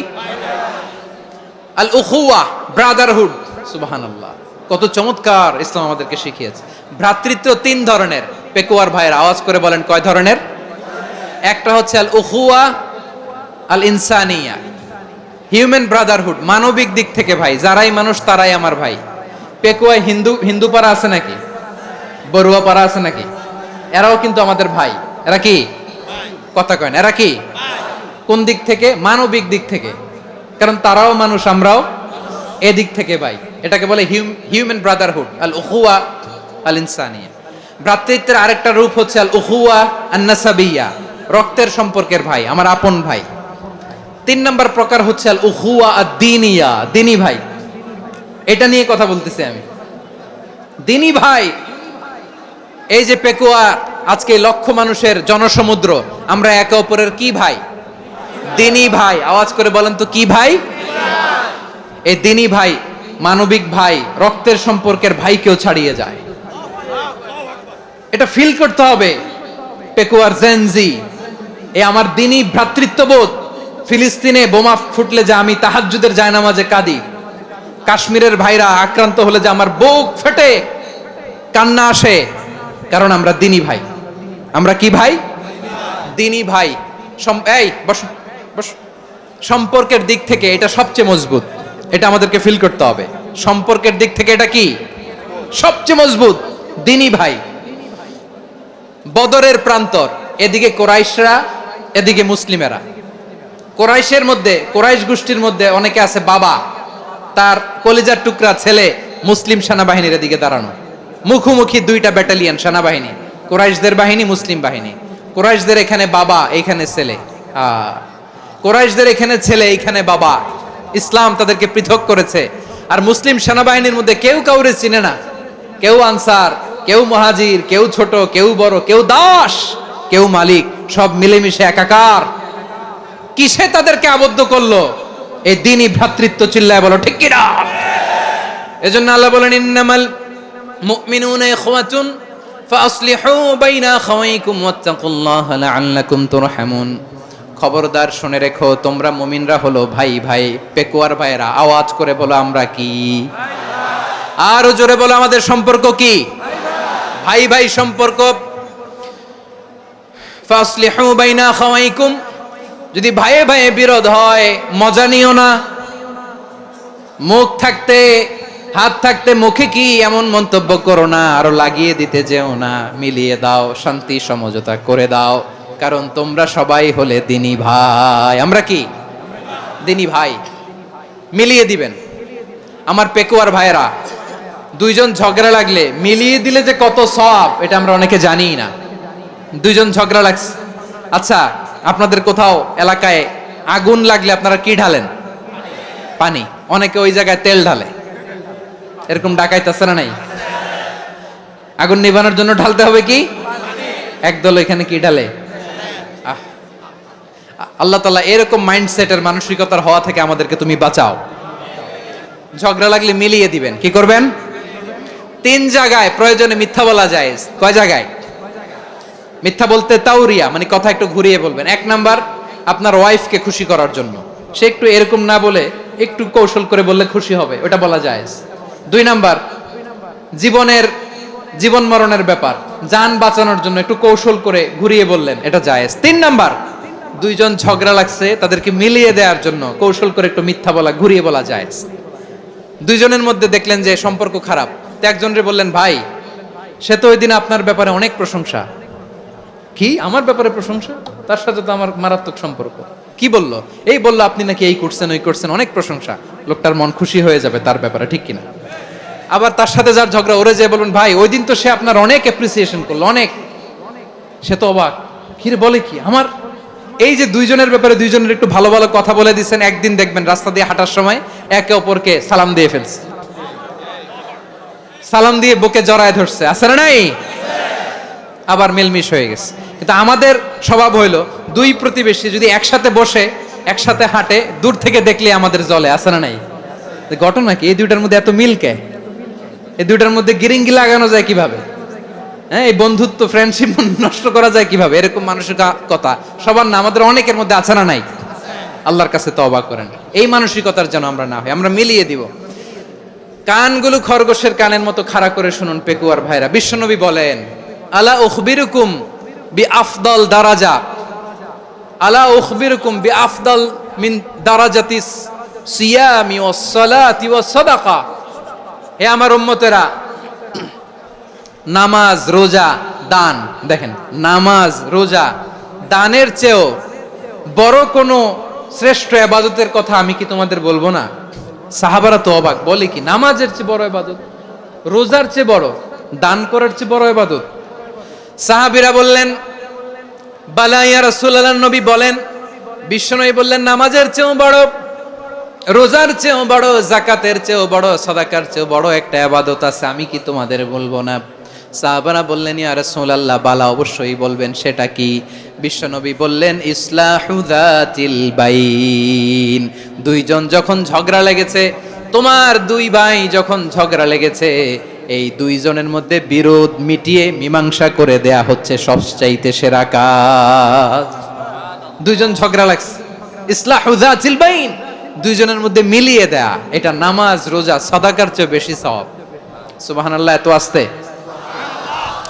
আল উখুয়া, ব্রাদারহুড। সুবহানাল্লাহ, কত চমৎকার ইসলাম আমাদেরকে শিখিয়েছে। ভ্রাতৃত্ব 3 ধরনের। পেকুয়ার ভাইয়ের আওয়াজ করে বলেন কয় ধরনের? একটা হচ্ছে আল উখুয়া আল ইনসানিয়া, হিউম্যান ব্রাদারহুড, মানবিক দিক থেকে ভাই, যারাই মানুষ তারাই আমার ভাই। পেকুয়ায় হিন্দু পাড়া আছে নাকি? বড়ুয়া পাড়া আছে নাকি? এরাও কিন্তু আমাদের ভাই। এরা কি? কথা কয় না, এরা কি? কোন দিক থেকে? মানবিক দিক থেকে, কারণ তারাও মানুষ, আমরাও এদিক থেকে ভাই। এটাকে বলে হিউম্যান ব্রাদারহুড, আল উখুয়া আল ইনসানিয়া। ভ্রাতৃত্বের আরেকটা রূপ হচ্ছে আল উখুয়া আন নাসাবিয়া, রক্তের সম্পর্কের ভাই, আমার আপন ভাই। 3 নম্বর প্রকার হচ্ছে আল উখুয়া আদ-দীনিয়া, দিনী ভাই। এটা নিয়ে কথা বলতেছি আমি। দিনী ভাই, এই যে পেকুয়া আজকে লক্ষ মানুষের জনসমুদ্র, আমরা একে অপরের কি ভাই? দিনী ভাই। আওয়াজ করে বলেন তো কি ভাই? এই দিনী ভাই, মানবিক ভাই, রক্তের সম্পর্কের ভাইকেও ছাড়িয়ে যায়। এটা ফিল করতে হবে। পেকুয়ার জেনজি এই আমার দিনই ভ্রাতৃত্ববোধ, ফিলিস্তিনে বোমা ফুটলে যে আমি তাহাজ্জুদের জায়নামাজে কাঁদি, কাশ্মীরের ভাইরা আক্রান্ত হলে যে আমার বুক ফেটে কান্না আসে, কারণ আমরা দিনী ভাই। আমরা কি ভাই? দিনী ভাই। এই বস বস। সম্পর্কের দিক থেকে এটা সবচেয়ে মজবুত, এটা আমাদেরকে ফিল করতে হবে। সম্পর্কের দিক থেকে এটা কি সবচেয়ে মজবুত? দিনী ভাই। বদরের প্রান্তর, এদিকে কোরাইশরা, এদিকে মুসলিমেরা। কোরাইশের মধ্যে, কোরাইশ গোষ্ঠীর মধ্যে অনেকে আছে বাবা, তার কলিজার টুকরা ছেলে মুসলিম সেনাবাহিনীর এদিকে দাঁড়ানো, মুখোমুখি দুইটা ব্যাটালিয়ন সেনাবাহিনী, কোরাইশদের বাহিনী, মুসলিম বাহিনী। কোরাইশদের এখানে বাবা, এইখানে ছেলে। কোরাইশদের এখানে ছেলে, এইখানে বাবা। ইসলাম তাদেরকে পৃথক করেছে। আর মুসলিম সেনাবাহিনীর মধ্যে কেউ কাউরে চিনে না, কেউ আনসার, কেউ মুহাজির, কেউ ছোট, কেউ বড়, কেউ দাস, কেউ মালিক, সব মিলেমিশে একাকার। কিসে তাদেরকে আবদ্ধ করলো? এই দ্বীনি ভ্রাতৃত্ব। চিল্লায় বলো ঠিক কিনা? এজন্য আল্লাহ বলেন, ইন্নামাল মুমিনুনা ইখওয়াতুন ফাসলিহু বাইনা আখাওয়াইকুম ওয়াত্তাকুল্লাহা লাআল্লাকুম তুরহামুন। খবরদার শুনে রেখো, তোমরা মুমিনরা হলো ভাই ভাই। পেকুয়ার ভাইরা আওয়াজ করে বলো আমরা কি? আর জোরে বলো আমাদের সম্পর্ক কি? ভাই ভাই সম্পর্ক। ফাসলিহু বাইনা আখাওয়াইকুম। যদি ভাইয়ে ভাইয়ে বিরোধ হয় মজা নিও না। মুখ থাকতে, হাত থাকতে মুখে কি এমন মন্তব্য করো না, আরো লাগিয়ে দিতে যেও না। মিলিয়ে দাও, শান্তি সমঝোতা করে দাও, কারণ তোমরা সবাই হলে দিনী ভাই। আমরা কি? দিনী ভাই। মিলিয়ে দিবেন। আমার পেকুয়ার ভাইরা, দুইজন ঝগড়া লাগলে মিলিয়ে দিলে যে কত সওয়াব, এটা আমরা অনেকে জানি না। দুইজন ঝগড়া লাগছে, আচ্ছা আপনাদের কোথাও এলাকায় আগুন লাগলে আপনারা কি ঢালেন? পানি। অনেকে ওই জায়গায় তেল ঢালে। এরকম ডাকাইতেছে না নাই? আগুন নিভানোর জন্য ঢালতে হবে কি? একদল এখানে কি ঢালে? আল্লাহ তাআলা এরকম মাইন্ডসেটের, মানসিকতার হওয়া থেকে আমাদেরকে তুমি বাঁচাও। ঝগড়া লাগলে মিলিয়ে দিবেন। কি করবেন? 3 জায়গায় প্রয়োজনে মিথ্যা বলা যায়। কয় জায়গায় মিথ্যা বলতে? তাওরিয়া, মানে কথা একটু ঘুরিয়ে বলবেন। 1 নাম্বার, আপনার ওয়াইফকে খুশি করার জন্য, সে একটু এরকম না বলে একটু কৌশল করে বললে খুশি হবে, ওটা বলা যায়। 2 নাম্বার, জীবন মরণের ব্যাপার, জান বাঁচানোর জন্য একটু কৌশল করে ঘুরিয়ে বললেন, এটা জায়েজ। 3 নাম্বার, দুইজন ঝগড়া লাগছে তাদেরকে মিলিয়ে দেওয়ার জন্য কৌশল করে একটু মিথ্যা বলা, ঘুরিয়ে বলা জায়েজ। দুইজনের মধ্যে দেখলেন যে সম্পর্ক খারাপ, তো একজনরে বললেন, ভাই সে তো ওই দিন আপনার ব্যাপারে অনেক প্রশংসা। কি আমার ব্যাপারে প্রশংসা? তার সাথে তো আমার মারাত্মক সম্পর্ক। কি বললো? এই বললো আপনি নাকি এই করছেন, ওই করছেন, অনেক প্রশংসা। লোকটার মন খুশি হয়ে যাবে তার ব্যাপারে, ঠিক কিনা? আবার তার সাথে যার ঝগড়া, ওরে যে বলুন, ভাই ওই দিন তো সে আপনার অনেক অ্যাপ্রিসিয়েশন করলো, অনেক। সে তো অবাক, কি রে বলে কি আমার? এই যে দুইজনের ব্যাপারে দুইজনের একটু ভালো ভালো কথা বলে দিচ্ছেন, একদিন দেখবেন রাস্তা দিয়ে হাঁটার সময় একে অপরকে সালাম দিয়ে ফেলছে, সালাম দিয়ে বুকে জড়ায় ধরছে, আছে না নাই? আবার মিলমিশ হয়ে গেছে। কিন্তু আমাদের স্বভাব হইলো, দুই প্রতিবেশী যদি একসাথে বসে একসাথে হাঁটে, দূর থেকে দেখলে আমাদের জ্বলে, আছে না নাই? ঘটনা কি? এই দুইটার মধ্যে এত মিল কে? এই দুইটার মধ্যে গিরিঙ্গি লাগানো যায় কিভাবে? হ্যাঁ, এই বন্ধুত্ব, ফ্রেন্ডশিপ নষ্ট করা যায় কিভাবে? এরকম মানসিকতা সবার না, আমাদের অনেকের মধ্যে আছে না নাই? আল্লাহর কাছে তওবা করেন, এই মানসিকতার যেন আমরা না হই, আমরা মিলিয়ে দিব। কানগুলো খরগোশের কানের মতো খাড়া করে শুনুন পেকুয়ার ভাইরা। বিশ্বনবী বলেন, আলা উখবিরুকুম বিআফদাল দারাজা, আলা উখবিরুকুম বিআফদাল মিন দারাজাতিস সিয়ামি ওয়াস সালাতি ওয়াস সাদাকা। হে আমার উম্মতেরা, নামাজ, রোজা, দান, দেখেন নামাজ, রোজা, দানের চেয়েও বড় কোনো শ্রেষ্ঠ ইবাদতের কথা আমি কি তোমাদের বলবো না? সাহাবারা তো অবাক, বলে কি নামাজের চেয়ে বড় ইবাদত, রোজার চেয়ে বড়, দান করার চেয়ে বড় ইবাদত? সাহাবীরা বললেন, বালা ইয়া রাসূলুল্লাহ। নবী বলেন, বিশ্বনবী বললেন, নামাজের চেয়েও বড়, রোজার চেয়েও বড়, যাকাতের চেয়েও বড়, সাদাকার চেয়েও বড় একটা ইবাদত আছে, আমি কি তোমাদের বলবো না? সাহাবারা বললেন, ইয়া রাসূলুল্লাহ, বালা অবশ্যই বলবেন, সেটা কি? বিশ্বনবী বললেন, ইসলাহু যাতিল বাইন। দুইজন যখন ঝগড়া লেগেছে, তোমার দুই ভাই যখন ঝগড়া লেগেছে, এই দুইজনের মধ্যে বিরোধ মিটিয়ে মীমাংসা করে দেয়া হচ্ছে সবচাইতে সেরা কাজ। দুইজন ঝগড়া লাগছে, ইসলাহু যাতিল বাইন, দুইজনের মধ্যে মিলিয়ে দেয়া, এটা নামাজ রোজা সাদাকার চেয়ে বেশি সওয়াব। সুবহানাল্লাহ, এত আস্তে,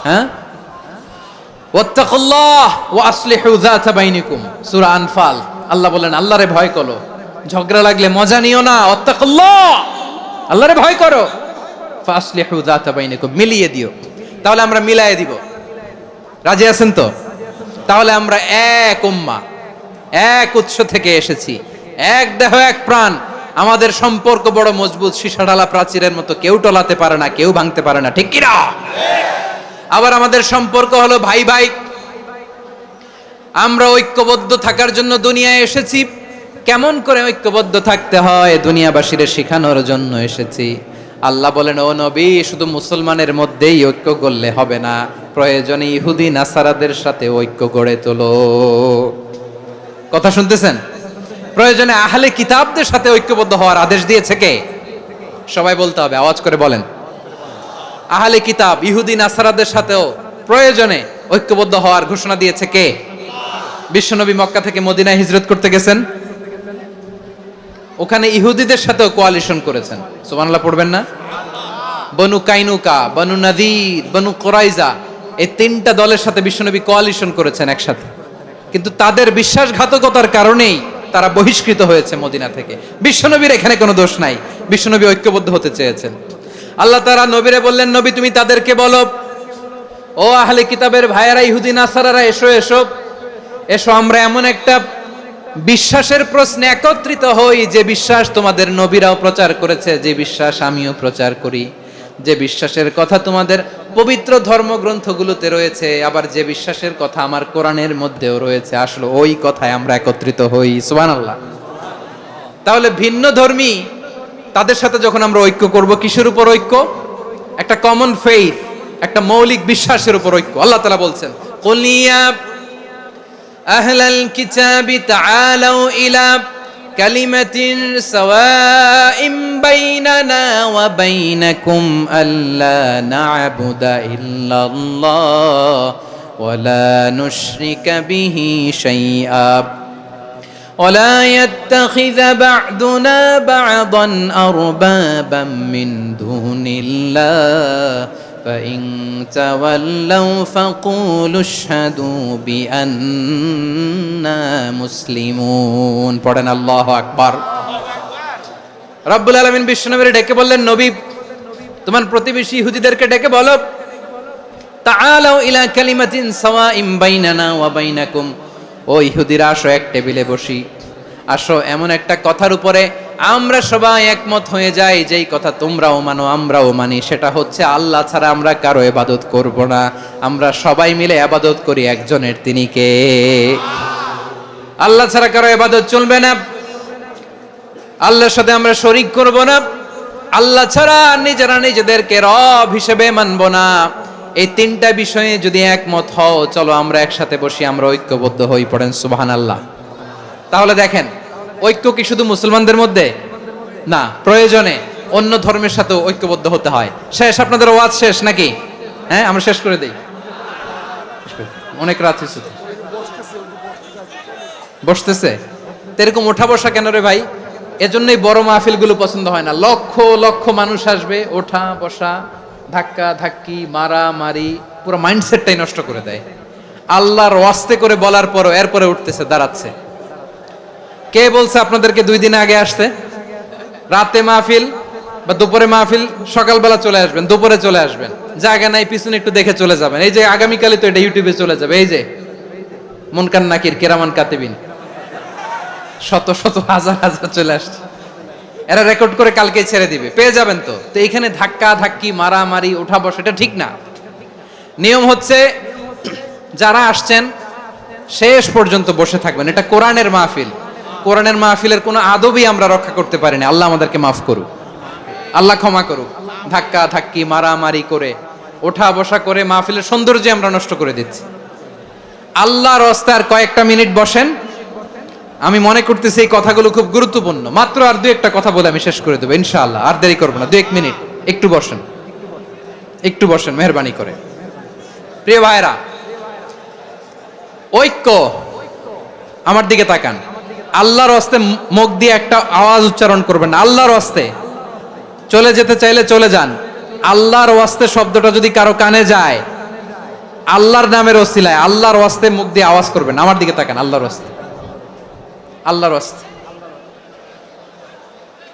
হ্যাঁ। ওয়াত্তাকুল্লাহ ওয়া আসলিহু যাতা বাইনিকুম, সূরা আনফাল। আল্লাহ বলেন আল্লাহরে ভয় করো, ঝগড়া লাগলে মজা নিও না, ওয়াত্তাকুল্লাহ, আল্লাহরে ভয় করো, ফাসলিহু যাতা বাইনিকুম, মিলিয়ে দিও। তাহলে আমরা মিলায়ে দিব, রাজি আছেন তো? তাহলে আমরা এক উম্মাহ, এক উৎস থেকে এসেছি, এক দেহ এক প্রাণ, আমাদের সম্পর্ক বড় মজবুত, সীসাঢালা প্রাচীরের মতো, কেউ টলাতে পারে না, কেউ ভাঙতে পারে না, ঠিক কি না? আবার আমাদের সম্পর্ক হলো ভাই ভাই, আমরা ঐক্যবদ্ধ থাকার জন্য দুনিয়ায় এসেছি। কেমন করে ঐক্যবদ্ধ থাকতে হয় দুনিয়াবাসীর শেখানোর জন্য এসেছি। আল্লাহ বলেন, ও নবী, শুধু মুসলমানের মধ্যেই ঐক্য করলে হবে না, প্রয়োজনে ইহুদি নাসারাদের সাথে ঐক্য গড়ে তোলো। কথা শুনতেছেন? প্রয়োজনে আহলে কিতাবদের সাথে ঐক্যবদ্ধ হওয়ার আদেশ দিয়েছে কে? সবাই বলতে হবে, আওয়াজ করে বলেন। আহলে কিতাব ইহুদি নাসারাদের সাথেও প্রয়োজনে ঐক্যবদ্ধ হওয়ার ঘোষণা দিয়েছে কে? বিশ্বনবী মক্কা থেকে মদিনায় হিজরত করতে গেছেন, ওখানে ইহুদিদের সাথেও কোয়ালিশন করেছেন। সুবহানাল্লাহ পড়বেন না? বনু কাইনুকা, বনু নাদির, বনু কুরাইজা, এই তিনটা দলের সাথে বিশ্বনবী কোয়ালিশন করেছেন একসাথে, কিন্তু তাদের বিশ্বাসঘাতকতার কারণেই তারা বহিষ্কৃত হয়েছে মদিনা থেকে। বিশ্বনবীর এখানে কোনো দোষ নাই, বিশ্বনবী ঐক্যবদ্ধ হতে চেয়েছেন। আল্লাহ তাআলা নবীরে বললেন, নবী তুমি তাদেরকে বলো, ও আহলে কিতাবের ভাইয়েরা, ইহুদি নাসারারা, এসো এসো এসো, আমরা এমন একটা বিশ্বাসের প্রশ্নে একত্রিত হই যে বিশ্বাস তোমাদের নবীরাও প্রচার করেছে, যে বিশ্বাস আমিও প্রচার করি, যে বিশ্বাসের কথা তোমাদের পবিত্র ধর্মগ্রন্থগুলোতে রয়েছে, আবার যে বিশ্বাসের কথা আমার কোরআনের মধ্যেও রয়েছে, আসলে ওই কথায় আমরা একত্রিত হই। সুবহানাল্লাহ। তাহলে ভিন্ন ধর্মী তাদের সাথে যখন আমরা ঐক্য করব, কিসের উপর ঐক্য? একটা কমন ফেইথ, একটা মৌলিক বিশ্বাসের উপর ঐক্য। আল্লাহ তাআলা বলছেন, কুল ইয়া আহলাল কিতাবি তাআলাউ ইলা কালিমাতিন সাওয়াইম বাইনানা ওয়া বাইনাকুম আল্লা না'বুদা ইল্লাল্লাহ ওয়া লা নুশরিকা বিহি শাইআ ولا يتخذ بعضنا بعضا أربابا من دون الله فإن تولوا فقولوا اشهدوا بأننا مسلمون। পড়েন আল্লাহু আকবার। রব্বুল আলামিন বিশ্বনবীকে ডেকে বললেন, নবী তোমার প্রতিবেশী ইহুদিদেরকে ডেকে বলো, তাআলাউ ইলা কালিমাতিন সাওয়াইম বাইনানা ওয়া বাইনাকুম, ও ইহুদিরা আসো, এক টেবিলে বসি, আসো এমন একটা কথার উপরে আমরা সবাই একমত হয়ে যাই, যেই কথা তোমরাও মানো আমরাও মানি, সেটা হচ্ছে আল্লাহ ছাড়া আমরা কারো ইবাদত করব না, আমরা সবাই মিলে ইবাদত করি একজনের, তিনি কে? আল্লাহ ছাড়া কারো ইবাদত চলবে না, আল্লাহর সাথে আমরা শরীক করব না, আল্লাহ ছাড়া নিজেরা নিজেদেরকে রব হিসেবে মানব না। এই তিনটা বিষয়ে যদি একমত হও, চলো আমরা একসাথে বসি, আমরা ঐক্যবদ্ধ হই। পড়েন সুবহানাল্লাহ। তাহলে দেখেন, ঐক্য কি শুধু মুসলমানদের মধ্যে না, প্রয়োজনে অন্য ধর্মের সাথে ঐক্যবদ্ধ হতে হয়। শেষ, আপনাদের ওয়াজ শেষ নাকি? হ্যাঁ, আমরা শেষ করে দেই, অনেক রাত হয়েছে। বসতেছে এরকম ওঠা বসা কেন রে ভাই? এজন্যই বড় মাহফিলগুলো পছন্দ হয় না। লক্ষ লক্ষ মানুষ আসবে, ওঠা বসা, ধাক্কা ধাক্কি, মারামারি, পুরো মাইন্ডসেটটাই নষ্ট করে দেয়। আল্লাহর ওয়াস্তে করে বলার পরও এরপরে উঠতেছে, দাঁড়াচ্ছে। কে বলছে আপনাদেরকে 2 দিন আগে আসতে? রাতে মাহফিল বা দুপুরে মাহফিল, সকালবেলা চলে আসবেন, দুপুরে চলে আসবেন, জায়গা নাই পিছনে একটু দেখে চলে যাবেন। এই যে আগামীকালই তো এটা ইউটিউবে চলে যাবে, এই যে মুনকার নাকির কিরামান কাতিবিন, শত শত হাজার হাজার চলে আসছে, এরা রেকর্ড করে কালকে ছেড়ে দিবে, পেয়ে যাবেন। তো এইখানে ধাক্কা ধাক্কি, মারামারি, ওঠা বসা, এটা ঠিক না। নিয়ম হচ্ছে যারা আসছেন শেষ পর্যন্ত বসে থাকবেন। এটা কোরআনের মাহফিল, কোরআনের মাহফিলের কোনো আদবই আমরা রক্ষা করতে পারিনি। আল্লাহ আমাদেরকে মাফ করুক, আল্লাহ ক্ষমা করুক। ধাক্কা ধাক্কি, মারামারি করে, ওঠা বসা করে মাহফিলের সৌন্দর্য আমরা নষ্ট করে দিচ্ছি। আল্লাহর রাস্তায় কয়েকটা মিনিট বসেন। আমি মনে করতেছি এই কথাগুলো খুব গুরুত্বপূর্ণ। মাত্র আর 2-1টা কথা বলে আমি শেষ করে দেবো ইনশাআল্লাহ, আর দেরি করবো না। 2-1 মিনিট একটু বসেন, একটু বসেন মেহরবানি করে। প্রিয় ভাইরা, ঐক্য আমার দিকে তাকান, আল্লাহর হস্তে মুখ দিয়ে একটা আওয়াজ উচ্চারণ করবেন, আল্লাহর হস্তে। চলে যেতে চাইলে চলে যান। আল্লাহর ওয়াস্তে শব্দটা যদি কারো কানে যায়, আল্লাহর নামের ওসিলায় আল্লাহর ওয়াস্তে মুখ দিয়ে আওয়াজ করবেন, আমার দিকে তাকান, আল্লাহর ওয়াস্তে, আল্লাহর ওয়াস্তে।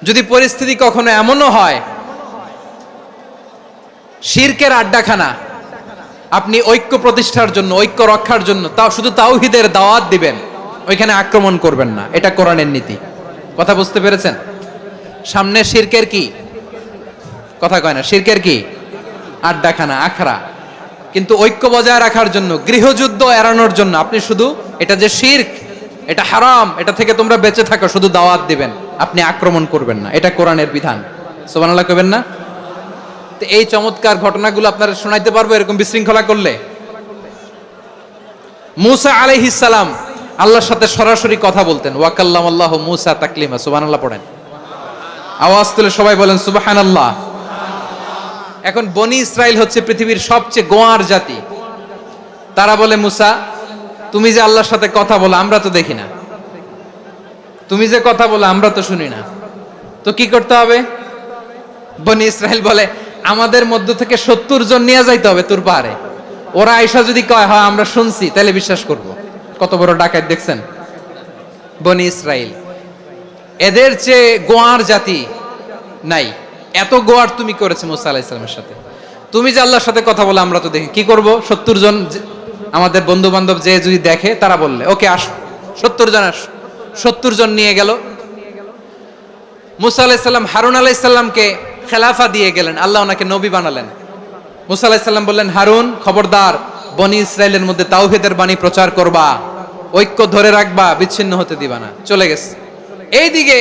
যদি পরিস্থিতি কখনো এমনও হয় শিরকের আড্ডাখানা, আপনি ঐক্য প্রতিষ্ঠার জন্য, ঐক্য রক্ষার জন্য তাও শুধু তাওহীদের দাওয়াত দিবেন, ওইখানে আক্রমণ করবেন না, এটা কোরআনের নীতি। কথা বুঝতে পেরেছেন? সামনে শিরকের কি কথা কয় না, শিরকের কি আড্ডাখানা, আখড়া। কিন্তু ঐক্য বজায় রাখার জন্য, গৃহযুদ্ধ এড়ানোর জন্য আপনি শুধু এটা যে শিরক, এটা হারাম, এটা থেকে তোমরা বেঁচে থাকো, শুধু দাওয়াত দিবেন, আপনি আক্রমণ করবেন না। এটা কোরআনের বিধান। সুবহানাল্লাহ কইবেন না? তো এই চমৎকার ঘটনাগুলো আপনারা শোনাইতে পারবো এরকম বিশৃঙ্খলা করলে? মূসা আলাইহিস সালাম আল্লাহর সাথে সরাসরি কথা বলতেন। ওয়াকাল্লামাল্লাহু মূসা তাকলিমা। সুবহানাল্লাহ পড়েন, আওয়াজ তুলে সবাই বলেন সুবহানাল্লাহ। এখন বনি ইসরাইল হচ্ছে পৃথিবীর সবচেয়ে গোয়ার জাতি। তারা বলে, মূসা তুমি যে আল্লাহর সাথে কথা বলো আমরা তো দেখি না, তুমি যে কথা বলো আমরা তো শুনি না, তো কি করতে হবে? বনি ইসরাইল বলে, আমাদের মধ্য থেকে 70 জন নিয়ে যাইতে হবে তোর পাহাড়ে। ওরা আয়েশা যদি কয় হ্যাঁ আমরা শুনছি, তাহলে বিশ্বাস করব। কত বড় ডাকাত দেখছেন বনি ইসরাইল। এদের চেয়ে গোয়ার জাতি নাই। এত গোয়ার তুমি করেছে মুসা আলাইহিস সালামের সাথে। তুমি যে আল্লাহর সাথে কথা বলে আমরা তো দেখি, কি করব? 70 জন আমাদের বন্ধু বান্ধব যে যদি দেখে, তারা বললে ওকে আস, 70 জন আস। 70 জন নিয়ে গেল। মুসা আলাইহিস সালাম হারুন আলাইহিস সালামকে খেলাফা দিয়ে গেলেন, আল্লাহ ওনাকে নবী বানালেন। মুসা আলাইহিস সালাম বললেন, হারুন খবরদার, বনি ইসরাইলের মধ্যে তাওহীদের বাণী প্রচার করবা, ঐক্য ধরে রাখবা, বিচ্ছিন্ন হতে দিবা না। চলে গেছে। এইদিকে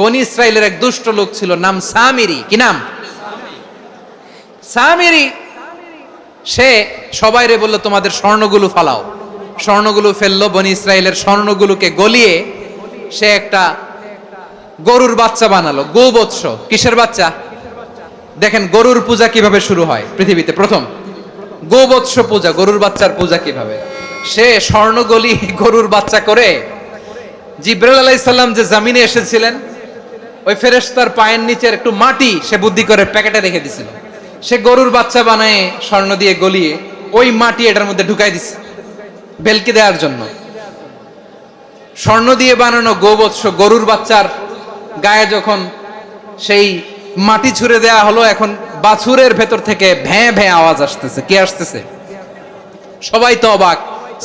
বনি ইসরাইলের এক দুষ্ট লোক ছিল, নাম সামিরি। কি নাম? সামিরি। সে সবাইরে বলল তোমাদের স্বর্ণগুলো ফালাও। স্বর্ণগুলো ফেললো, বনি ইসরাইলের স্বর্ণগুলোকে গলিয়ে সে একটা গরুর বাচ্চা বানালো। গোবৎস। কিসের বাচ্চা? দেখেন গরুর পূজা কিভাবে শুরু হয় পৃথিবীতে প্রথম, গোবৎস পূজা, গরুর বাচ্চার পূজা কিভাবে। সে স্বর্ণ গলি গরুর বাচ্চা করে, জিবরাইল আলাইহিস সালাম যে জমিনে এসেছিলেন, ওই ফেরেশতার পায়ের নিচের একটু মাটি সে বুদ্ধি করে প্যাকেটে রেখে দিছিল। সে গরুর বাচ্চা বানায় স্বর্ণ দিয়ে গলিয়ে ওই মাটি এটার মধ্যে ঢুকাই দিছে বেলকে দেওয়ার জন্য। স্বর্ণ দিয়ে বানানো গোবৎস গরুর বাচ্চার গায়ে যখন সেই মাটি ছুঁড়ে দেয়া হলো, এখন বাছুরের ভেতর থেকে ভ্যাঁ ভ্যাঁ আওয়াজ আসতেছে। কে আসতেছে? সবাই তো অবাক।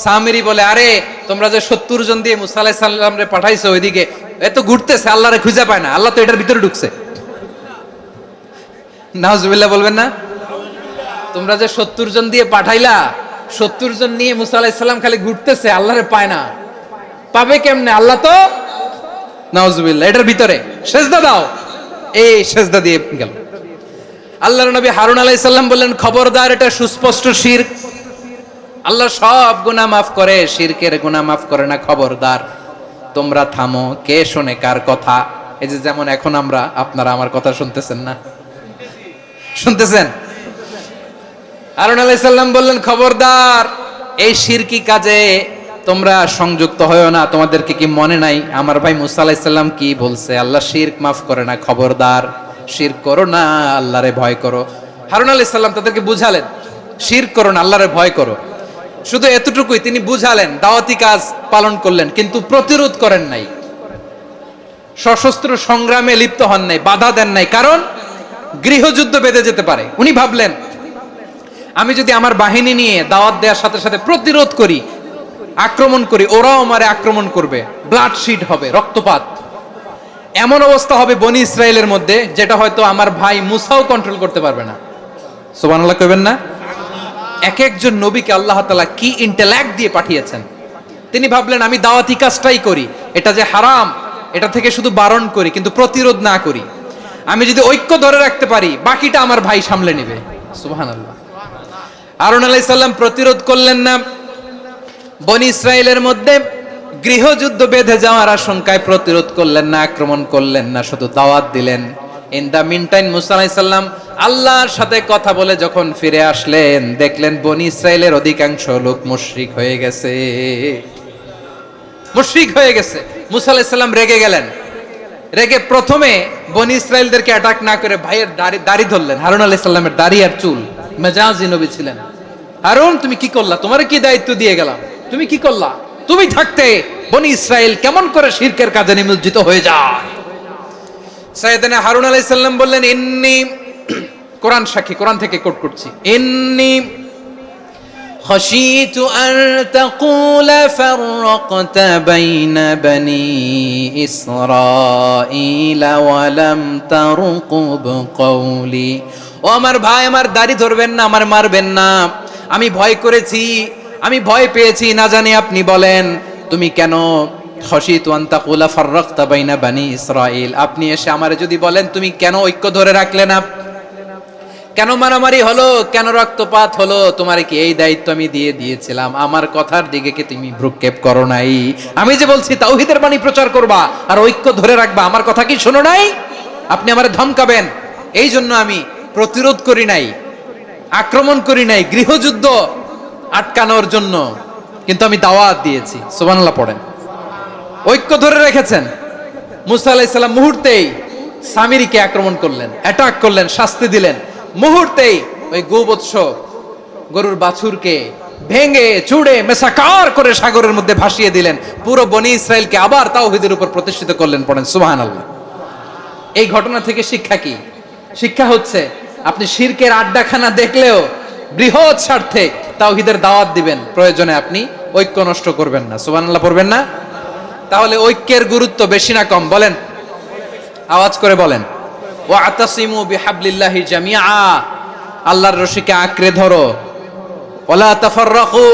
সামিরি বলে, আরে তোমরা যে 70 জন দিয়ে মুসা আলাইহিস সালামরে পাঠাইছো, ওইদিকে এত ঘুরতেছে, আল্লাহরে খুঁজে পায় না, আল্লাহ তো এটার ভিতরে ঢুকছে। নাউজুবিল্লাহ বলবেন না? তোমরা যে 70 জন দিয়ে পাঠাইলা, 70 জন নিয়ে মুসা আলাইহিস সালাম খালি ঘুরতেছে, আল্লাহরে পায় না। পাবে কেমনে? আল্লাহ তো নাউজুবিল্লাহ এটার ভিতরে। সেজদা দাও। এই সেজদা দিয়ে গেল। আল্লাহর নবী হারুন আলাইহিস সালাম বললেন, খবরদার, এটা সুস্পষ্ট শিরক। আল্লাহ সব গুনাহ মাফ করে, শিরকের গুনাহ মাফ করে না। খবরদার, তোমরা থামো। কে শোনে কার কথা? এই যে যেমন এখন আমরা, আপনারা আমার কথা শুনতেছেন না? শুনতেছেন? হারুন আলাইহিস সালাম বললেন, খবরদার, এই শিরকি কাজে তোমরা সংযুক্ত হয়ো না। তোমাদেরকে কি মনে নাই আমার ভাই মুসা আলাইহিস সালাম কি বলছে? আল্লাহ শিরক মাফ করে না। খবরদার, শিরক করো না, আল্লাহরে ভয় করো। হারুন আলাইহিস সালাম তাদেরকে বুঝালেন, শিরক করো না, আল্লাহরে ভয় করো। শুধু এতটুকুই তিনি বুঝালেন, দাওয়াতি কাজ পালন করলেন, কিন্তু প্রতিরোধ করেন নাই, সশস্ত্র সংগ্রামে লিপ্ত হন নাই, বাধা দেন নাই। কারণ গৃহযুদ্ধ বেঁধে যেতে পারে। উনি ভাবলেন, আমি যদি আমার বাহিনী নিয়ে দাওয়াত দেওয়ার সাথে সাথে প্রতিরোধ করি, আক্রমণ করি, ওরাও আমারে আক্রমণ করবে, ব্লাডশিট হবে, রক্তপাত। এমন অবস্থা হবে বনি ইসরায়েলের মধ্যে, যেটা হয়তো আমার ভাই মুসাও কন্ট্রোল করতে পারবে না। সুবহানাল্লাহ কইবেন না? এক একজন নবীকে আল্লাহ তাআলা কি ইন্টেলেক্ট দিয়ে পাঠিয়েছেন। তিনি ভাবলেন, আমি দাওয়াতি কাজটাই করি, এটা যে হারাম এটা থেকে শুধু বারণ করি, কিন্তু প্রতিরোধ না করি। আমি যদি ঐক্য ধরে রাখতে পারি, বাকিটা আমার ভাই সামলে নেবে। সুবহানাল্লাহ। হারুন আলাইহিস সালাম প্রতিরোধ করলেন না। বনি ইসরায়েলের মধ্যে গৃহযুদ্ধ বেঁধে যাওয়ার আশঙ্কায় প্রতিরোধ করলেন না, আক্রমণ করলেন না, শুধু দাওয়াত দিলেন। ইন দা মিন টাইম মুসা আলাইহিস সালাম আল্লাহর সাথে কথা বলে যখন ফিরে আসলেন, দেখলেন বনি ইসরায়েলের অধিকাংশ লোক মুশরিক হয়ে গেছে। মুশরিক হয়ে গেছে। মুসা আলাইহিস সালাম রেগে গেলেন। রেগে প্রথমে বনি ইসরাইলদেরকে অ্যাটাক না করে ভাইয়ের দাড়ি ধরলেন। হারুন আলাইহিস সালামের দাড়ি আর চুল। মেজাজি নবী ছিলেন। হারুন তুমি কি করলা? তোমারে কি দায়িত্ব দিয়ে গেলাম? তুমি কি করলা? তুমি থাকতে বনি ইসরাইল কেমন করে শিরকের কাজে নিমজ্জিত হয়ে যায়? সাইয়েদনা হারুন আলাইহিস সালাম বললেন, ইন্নী, কোরআন সাক্ষী, কোরআন থেকে কোট করছি, ইন্নী خشيت أن تقول فرقت بين بني إسرائيل ولم ترقب قولي। ও আমার ভাই, আমার দাড়ি ধরবেন না, আমার মারবেন না। আমি ভয় করেছি, আমি ভয় পেয়েছি, না জানি আপনি বলেন তুমি কেন খশিতু আন তাকুলা ফাররাকতা বাইনা বানি ইসরাইল, আপনি এসে আমারে যদি বলেন তুমি কেন ঐক্য ধরে রাখলে না, কেন মারামারি হলো, কেন রক্তপাত হলো, তোমার কি এই দায়িত্ব আমি দিয়ে দিয়েছিলাম? আমার কথার দিকে কি তুমি ভ্রুক্ষেপ করো নাই? আমি যে বলছি তাওহীদের বাণী প্রচার করবা আর ঐক্য ধরে রাখবা, আমার কথা কি শোনো নাই? আপনি আমারে ধমকাবেন, এই জন্য আমি প্রতিরোধ করি নাই, আক্রমণ করি নাই, গৃহযুদ্ধ আটকানোর জন্য কিন্তু আমি দাওয়াত দিয়েছি। সুবহানাল্লাহ পড়েন। ঐক্য ধরে রেখেছেন। মুসা আলাইহিস সালাম মুহূর্তেই সামিরীকে আক্রমণ করলেন, অ্যাটাক করলেন, শাস্তি দিলেন। মুহূর্তেই ওই গোবৎস গরুর বাছুরকে ভেঙে চুড়ে মেসাকার করে সাগরের মধ্যে ভাসিয়ে দিলেন। পুরো বনি ইসরাইলকে আবার তাওহীদের উপর প্রতিষ্ঠিত করলেন। পড়েন সুবহানাল্লাহ। এই ঘটনা থেকে শিক্ষা কি? শিক্ষা হচ্ছে আপনি শিরকের আড্ডাখানা দেখলেও বৃহৎ স্বার্থে তাওহীদের দাওয়াত দিবেন, প্রয়োজনে আপনি ঐক্য নষ্ট করবেন না। সুবহানাল্লাহ পড়বেন না? তাহলে ঐক্যের গুরুত্ব বেশি না কম? বলেন, আওয়াজ করে বলেন। ওয়াতাসিমু বিহাবলিল্লাহি জামিআ, আল্লাহর রশিকে আঁকড়ে ধরো। ওয়ালা তাফাররাকু,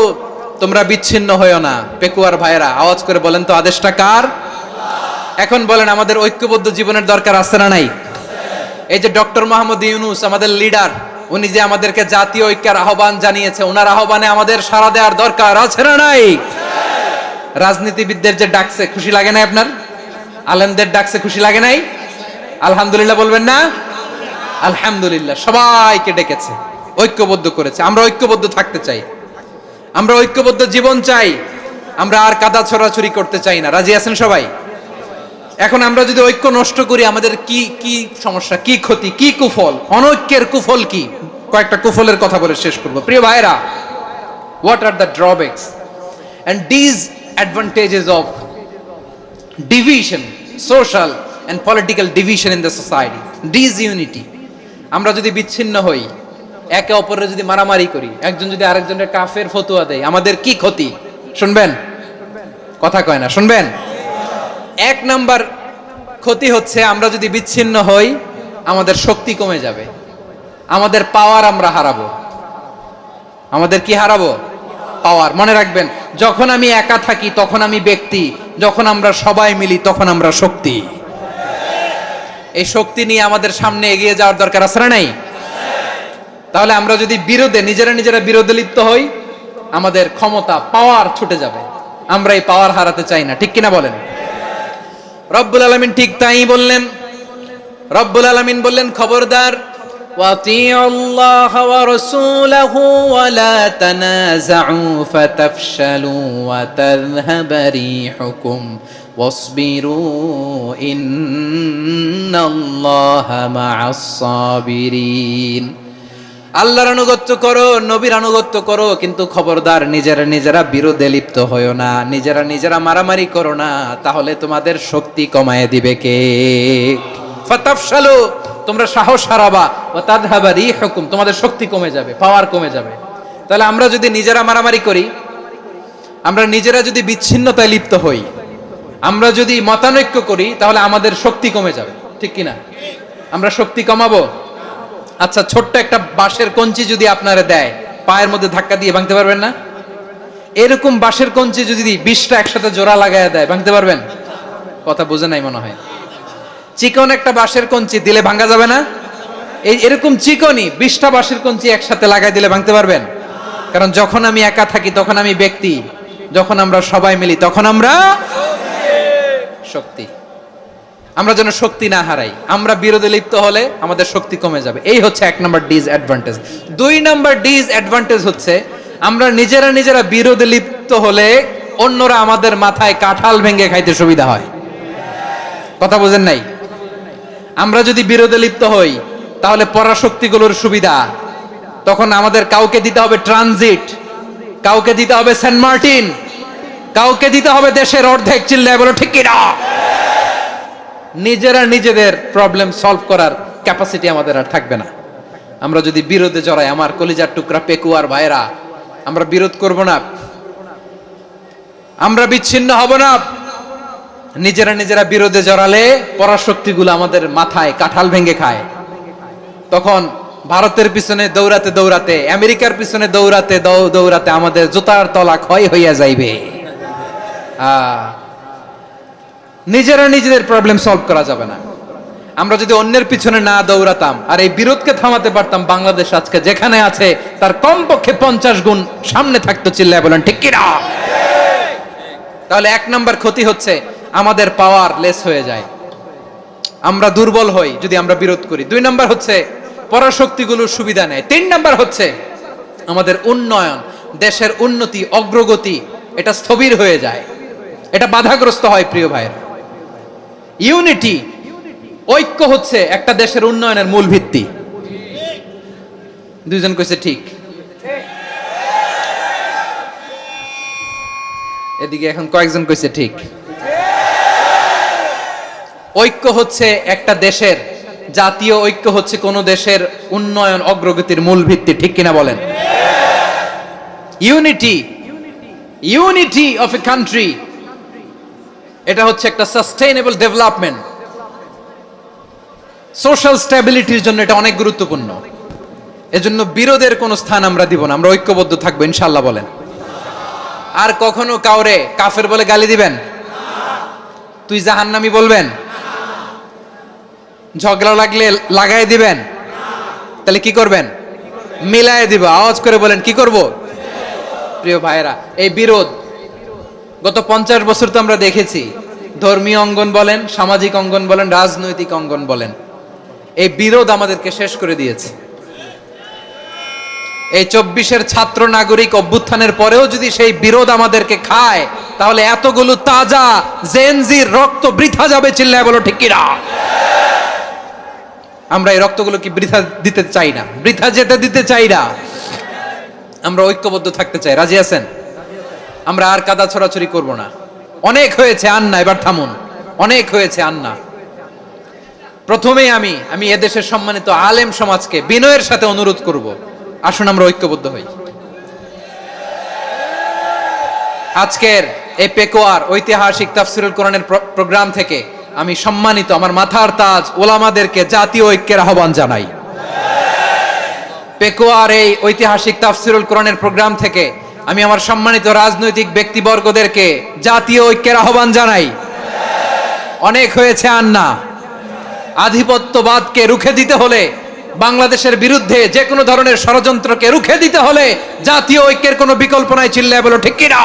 তোমরা বিচ্ছিন্ন হয়ো না। পেকুয়ার ভাইরা আওয়াজ করে বলেন তো, আদেশটা কার? এখন বলেন, আমাদের ঐক্যবদ্ধ জীবনের দরকার আছে না নাই? এই যে ডক্টর মোহাম্মদ ইউনূস আমাদের লিডার, উনি যে আমাদেরকে জাতীয় ঐক্যের আহ্বান জানিয়েছে, ওনার আহ্বানে আমাদের সাড়া দেওয়ার দরকার আছে না নাই? রাজনীতিবিদদের যে ডাকছে, খুশি লাগে না আপনার? আলেমদের ডাকছে, খুশি লাগে নাই? আলহামদুলিল্লাহ বলবেন না? আলহামদুলিল্লাহ, সবাইকে ডেকেছে, ঐক্যবদ্ধ করেছে। আমরা ঐক্যবদ্ধ থাকতে চাই, আমরা ঐক্যবদ্ধ জীবন চাই, আমরা আর কাদা ছড়াছড়ি করতে চাই না। রাজি আছেন সবাই? এখন আমরা যদি ঐক্য নষ্ট করি, আমাদের কি কি সমস্যা, কি ক্ষতি, কি কুফল? অনৈক্যের কুফল কি? কয়েকটা কুফলের কথা বলে শেষ করব। প্রিয় ভাইরা, what are the drawbacks and disadvantages of division, social and political division in the society, disunity? আমরা যদি বিচ্ছিন্ন হই, একে অপরের যদি মারামারি করি, একজন যদি আরেকজনের কাফের ফতোয়া দেয়, আমাদের কি ক্ষতি? শুনবেন? কথা কয় না, শুনবেন? এক নাম্বার ক্ষতি হচ্ছে, আমরা যদি বিচ্ছিন্ন হই, আমাদের শক্তি কমে যাবে, আমাদের পাওয়ার আমরা হারাবো। আমাদের কি হারাবো? পাওয়ার। মনে রাখবেন, যখন আমি একা থাকি তখন আমি ব্যক্তি, যখন আমরা সবাই মিলি তখন আমরা শক্তি। এই শক্তি নিয়ে আমাদের সামনে এগিয়ে যাওয়ার দরকার আছে না নাই? তাহলে আমরা যদি নিজেরা বিরোধে লিপ্ত হই, আমাদের ক্ষমতা, পাওয়ার ছুটে যাবে। আমরা এই পাওয়ার হারাতে চাই না, ঠিক কিনা বলেন? রব্বুল আলামিন ঠিক তাই বললেন। রব্বুল আলামিন বললেন, খবরদার, وَأَطِيعُوا اللَّهَ وَرَسُولَهُ وَلَا تَنَازَعُوا فَتَفْشَلُوا وَتَذْهَبَ رِيحُكُمْ وَاصْبِرُوا إِنَّ اللَّهَ مَعَ الصَّابِرِينَ। আল্লাহর আনুগত্য করো, নবীর আনুগত্য করো, কিন্তু খবরদার নিজেরা বিরোধে লিপ্ত হয়ো না, নিজেরা মারামারি করো না, তাহলে তোমাদের শক্তি কমায় দিবে কে? ফাতাফশালু, তোমরা সাহস হারাবা, ওয়া তাযহাবা রিহুকুম, তোমাদের শক্তি কমে যাবে, পাওয়ার কমে যাবে। তাহলে আমরা যদি নিজেরা মারামারি করি, আমরা নিজেরা যদি বিচ্ছিন্নতায় লিপ্ত হই, আমরা যদি মতানৈক্য করি, তাহলে আমাদের শক্তি কমে যাবে, ঠিক কিনা? আমরা শক্তি কমাবো। আচ্ছা, ছোট্ট একটা বাঁশের কঞ্চি যদি আপনারে দেয়, পায়ের মধ্যে ধাক্কা দিয়ে ভাঙতে পারবেন না? এরকম বাঁশের কঞ্চি যদি 20টা একসাথে জোড়া লাগায় দেয়, ভাঙতে পারবেন? কথা বুঝে নাই মনে হয়। চিকন একটা বাঁশের কঞ্চি দিলে ভাঙা যাবে না? এরকম চিকনই 20টা বাঁশের কঞ্চি একসাথে লাগাই দিলে ভাঙতে পারবেন? কারণ যখন আমি একা থাকি তখন আমি ব্যক্তি, যখন আমরা সবাই মিলি তখন আমরা শক্তি। আমরা যেন শক্তি না হারাই। আমরা বিরোধে লিপ্ত হলে আমাদের শক্তি কমে যাবে। এই হচ্ছে 1 নাম্বার ডিসঅ্যাডভান্টেজ। 2 নাম্বার ডিসঅ্যাডভান্টেজ হচ্ছে, আমরা নিজেরা বিরোধে লিপ্ত হলে অন্যরা আমাদের মাথায় কাঁঠাল ভেঙে খাইতে সুবিধা হয়। কথা বোঝেন নাই? আমরা যদি বিরোধে লিপ্ত হই তাহলে পরাশক্তিগুলোর সুবিধা, তখন আমাদের কাউকে দিতে হবে ট্রানজিট, কাউকে দিতে হবে সেন্ট মার্টিন, কাউকে দিতে হবে দেশের অর্ধেক। চিল্লায় বলো ঠিক কিনা? নিজেরা নিজেদের প্রবলেম সলভ করার ক্যাপাসিটি আমাদের আর থাকবে না। আমরা যদি বিরোধে জড়াই, আমার কলিজার টুকরা পেকুয়ার ভাইরা, আমরা বিরোধ করব না, আমরা বিচ্ছিন্ন হব না। নিজেরা নিজেরা বিরোধে জড়ালে পরাশক্তিগুলো আমাদের মাথায় কাঁঠাল ভেঙে খায়। তখন ভারতের পিছনে দৌড়াতে দৌড়াতে, আমেরিকার পিছনে দৌড়াতে দৌড়াতে আমাদের জুতার তলা ক্ষয় হইয়া যাইবে। নিজেরা নিজেদের প্রবলেম সলভ করা যাবে না। আমরা যদি অন্যের পিছনে না দৌড়াতাম আর এই বিরোধকে থামাতে পারতাম, বাংলাদেশ আজকে যেখানে আছে তার কমপক্ষে 50 গুণ সামনে থাকতো। চিল্লায় বলেন ঠিক কিনা? তাহলে 1 নাম্বার ক্ষতি হচ্ছে আমাদের পাওয়ার লেস হয়ে যায়, আমরা দুর্বল হই যদি আমরা বিরোধ করি। 2 নাম্বার হচ্ছে পরাশক্তিগুলোর সুবিধা নেয়। 3 নাম্বার হচ্ছে আমাদের উন্নয়ন, দেশের উন্নতি, অগ্রগতি এটা স্থবির হয়ে যায়, এটা বাধাগ্রস্ত হয়। প্রিয় ভাইরা, ইউনিটি, ঐক্য হচ্ছে একটা দেশের উন্নয়নের মূল ভিত্তি। 2 জন কইছে ঠিক। এদিকে এখন কয়েকজন কইছে ঠিক। ঐক্য হচ্ছে একটা দেশের, জাতীয় ঐক্য হচ্ছে কোন দেশের উন্নয়ন অগ্রগতির মূল ভিত্তি। ঠিক কিনা বলেন? Unity, unity of a country, এটা হচ্ছে একটা সাস্টেইনেবল ডেভেলপমেন্ট, সোশ্যাল স্ট্যাবিলিটির জন্য এটা অনেক গুরুত্বপূর্ণ। এজন্য বিরোধের কোনো স্থান আমরা দিব না, আমরা ঐক্যবদ্ধ থাকবো ইনশাআল্লাহ। বলেন। আর কখনো কাউরে কাফের বলে গালি দিবেন? তুই জাহান্নামী বলবেন? ঝগড়া লাগলে লাগাই দিবেন? তাহলে কি করবেন? মিলায় দিব। আওয়াজ করে বলেন কি করব? প্রিয় ভাইরা, এই বিরোধ গত 50 বছর তো আমরা দেখেছি। ধর্মীয় অঙ্গন বলেন, সামাজিক অঙ্গন বলেন, রাজনৈতিক অঙ্গন বলেন, এই বিরোধ আমাদেরকে শেষ করে দিয়েছে। এই 24-এর ছাত্র নাগরিক অভ্যুত্থানের পরেও যদি সেই বিরোধ আমাদেরকে খায়, তাহলে এতগুলো তাজা জেনজির রক্ত বৃথা যাবে। চিল্লায় বলো ঠিক কিনা? আমরা এই রক্তগুলো কি বৃথা দিতে চাই না, বৃথা যেতে দিতে চাই না। আমরা ঐক্যবদ্ধ থাকতে চাই। রাজি আছেন? আমরা আর কাদা ছড়াছড়ি করব না। অনেক হয়েছে আন্না, এবার থামুন। অনেক হয়েছে আন্না। প্রথমেই আমি এদেশের সম্মানিত আলেম সমাজকে বিনয়ের সাথে অনুরোধ করব, আসুন আমরা ঐক্যবদ্ধ হই। আজকের এই পেকুয়ার ঐতিহাসিক তাফসিরুল কোরআনের প্রোগ্রাম থেকে আমি সম্মানিত আমার মাথার তাজ ওলামাদেরকে জাতীয় ঐক্যের আহ্বান জানাই। পেকুয়ার এই ঐতিহাসিক তাফসিরুল কোরআনের প্রোগ্রাম থেকে আমি আমার সম্মানিত রাজনৈতিক ব্যক্তিবর্গদেরকে জাতীয় ঐক্যের আহ্বান জানাই। অনেক হয়েছে আন্না। আধিপত্যবাদকে রুখে দিতে হলে, বাংলাদেশের বিরুদ্ধে যে কোনো ধরনের ষড়যন্ত্রকে রুখে দিতে হলে জাতীয় ঐক্যের কোনো বিকল্প নাই। চিল্লায় বলো ঠিক কিনা?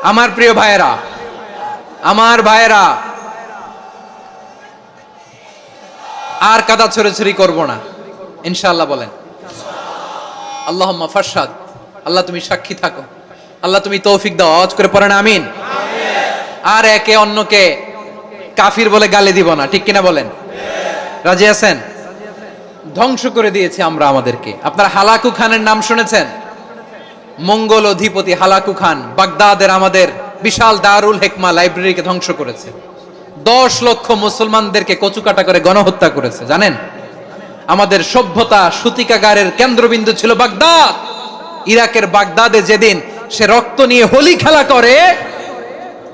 আমার প্রিয় ভাইয়েরা, আমার ভাইয়েরা, আর কাদা ছড়াছড়ি করব না ইনশাআল্লাহ। বলেন আল্লাহুম্মা ফারশাদ। আল্লাহ তুমি সাক্ষী থাকো, আল্লাহ তুমি তৌফিক দাও। আওয়াজ করে পড়েন আমিন। আর একে অন্যকে কাফির বলে গালি দিব না। ঠিক কিনা বলেন? রাজি আছেন? ধ্বংস করে দিয়েছি আমরা আমাদেরকে। আপনারা হালাকু খানের নাম শুনেছেন? মঙ্গল অধিপতি হালাকু খান বাগদাদের আমাদের বিশাল দারুল হিকমা লাইব্রেরিকে ধ্বংস করেছে। 10 লক্ষ মুসলমানদেরকে কচুকাটা করে গণহত্যা করেছে। জানেন, আমাদের সভ্যতা সূতিকাগারের কেন্দ্রবিন্দু ছিল বাগদাদ। ইরাকের বাগদাদে যেদিন সে রক্ত নিয়ে হোলি খেলা করে,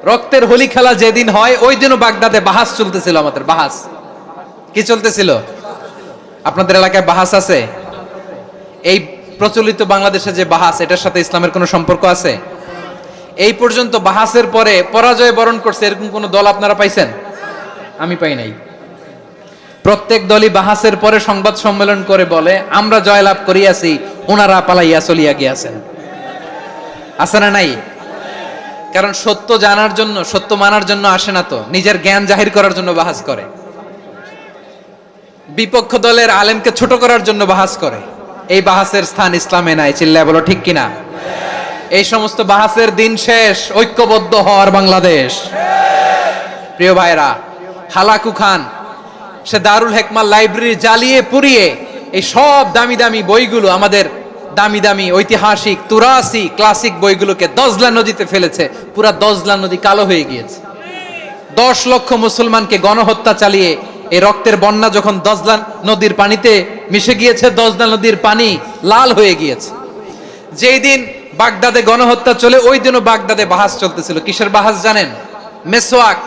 রক্তের হোলি খেলা যেদিন হয়, ওই দিনও বাগদাদে বাহাস চলতেছিল। আমাদের বাহাস কি চলতেছিল? আপনাদের এলাকায় বাহাস আছে? এই প্রচলিত বাংলাদেশে যে বাহাস, এটার সাথে ইসলামের কোনো সম্পর্ক আছে? এই পর্যন্ত বাহাসের পরে পরাজয় বরণ করছে এরকম কোন দল আপনারা পাইছেন? আমি পাই নাই। প্রত্যেক দলই বাহাসের পরে সংবাদ সম্মেলন করে বলে আমরা জয়লাভ করিয়াছি, ওনারা পালাইয়া চলিয়া গিয়াছেন। আছে না নাই? কারণ সত্য জানার জন্য, সত্য মানার জন্য আসে না তো, নিজের জ্ঞান জাহির করার জন্য বাহাস করে, বিপক্ষ দলের আলেমকে ছোট করার জন্য বাহাস করে। এই বাহাসের স্থান ইসলামে নাই, চিল্লায় বলো ঠিক কিনা। এই সমস্ত বাহাসের দিন শেষ, ঐক্যবদ্ধ হওয়ার বাংলাদেশ। প্রিয় ভাইরা, হালাকু খান সে দারুল হেকমার লাইব্রেরি জ্বালিয়ে পুড়িয়ে এই সব দামি দামি বইগুলো, আমাদের দামি দামি ঐতিহাসিক তুরাসি ক্লাসিক বইগুলোকে দজলা নদীতে ফেলেছে। পুরা দজলা নদী কালো হয়ে গিয়েছে। 10 লক্ষ মুসলমানকে গণহত্যা চালিয়ে এই রক্তের বন্যা যখন দজলা নদীর পানিতে মিশে গিয়েছে, দজলা নদীর পানি লাল হয়ে গিয়েছে। যেই দিন বাগদাদে গণহত্যা চলে, ওই দিনও বাগদাদে বাহাস চলতেছিল। কিসের বাহাস জানেন? মেসওয়াক,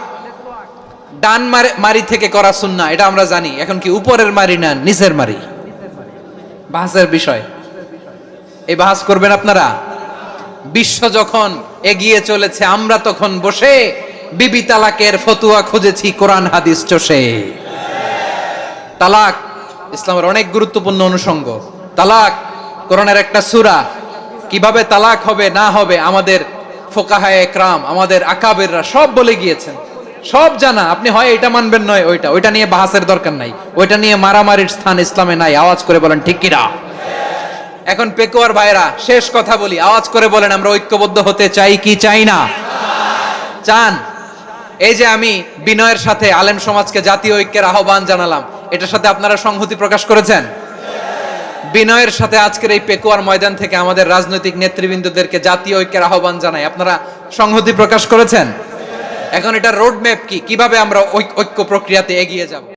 ডান মারি থেকে করা সুন্নাহ, এটা আমরা জানি। এখন কি উপরের মারি না নিচের মারি? বাহাসের বিষয়। এই বাহাস করবেন আপনারা। বিশ্ব যখন এগিয়ে চলেছে, আমরা তখন বসে বিবি তালাকের ফতুয়া খুঁজেছি কোরআন হাদিস চষে। তালাক ইসলামের অনেক গুরুত্বপূর্ণ অনুষঙ্গ। তালাক কোরআনের একটা সূরা। কিভাবে তালাক হবে না হবে আমাদের ফোকাহায়ে একরাম, আমাদের আকাবেররা সব বলে গিয়েছেন, সব জানা। আপনি হয় এটা মানবেন, নয় ওইটা নিয়ে বাহাসের দরকার নাই, ওইটা নিয়ে মারামারির স্থান ইসলামে নাই। আওয়াজ করে বলেন ঠিক কিনা। এখন পেকুয়ার ভাইরা, শেষ কথা বলি, আওয়াজ করে বলেন আমরা ঐক্যবদ্ধ হতে চাই কি চাই না? চান? এই যে আমি বিনয়ের সাথে আলেম সমাজকে জাতীয় ঐক্যের আহ্বান জানালাম, এটার সাথে আপনারা সংহতি প্রকাশ করেছেন? বিনয়ের সাথে আজকের এই পেকুয়ার ময়দান থেকে আমাদের রাজনৈতিক নেতৃবৃন্দদেরকে জাতীয় ঐক্যের আহ্বান জানাই, আপনারা সংহতি প্রকাশ করেছেন? এখন এটা রোড ম্যাপ কি, কিভাবে আমরা ঐক্য প্রক্রিয়াতে এগিয়ে যাব?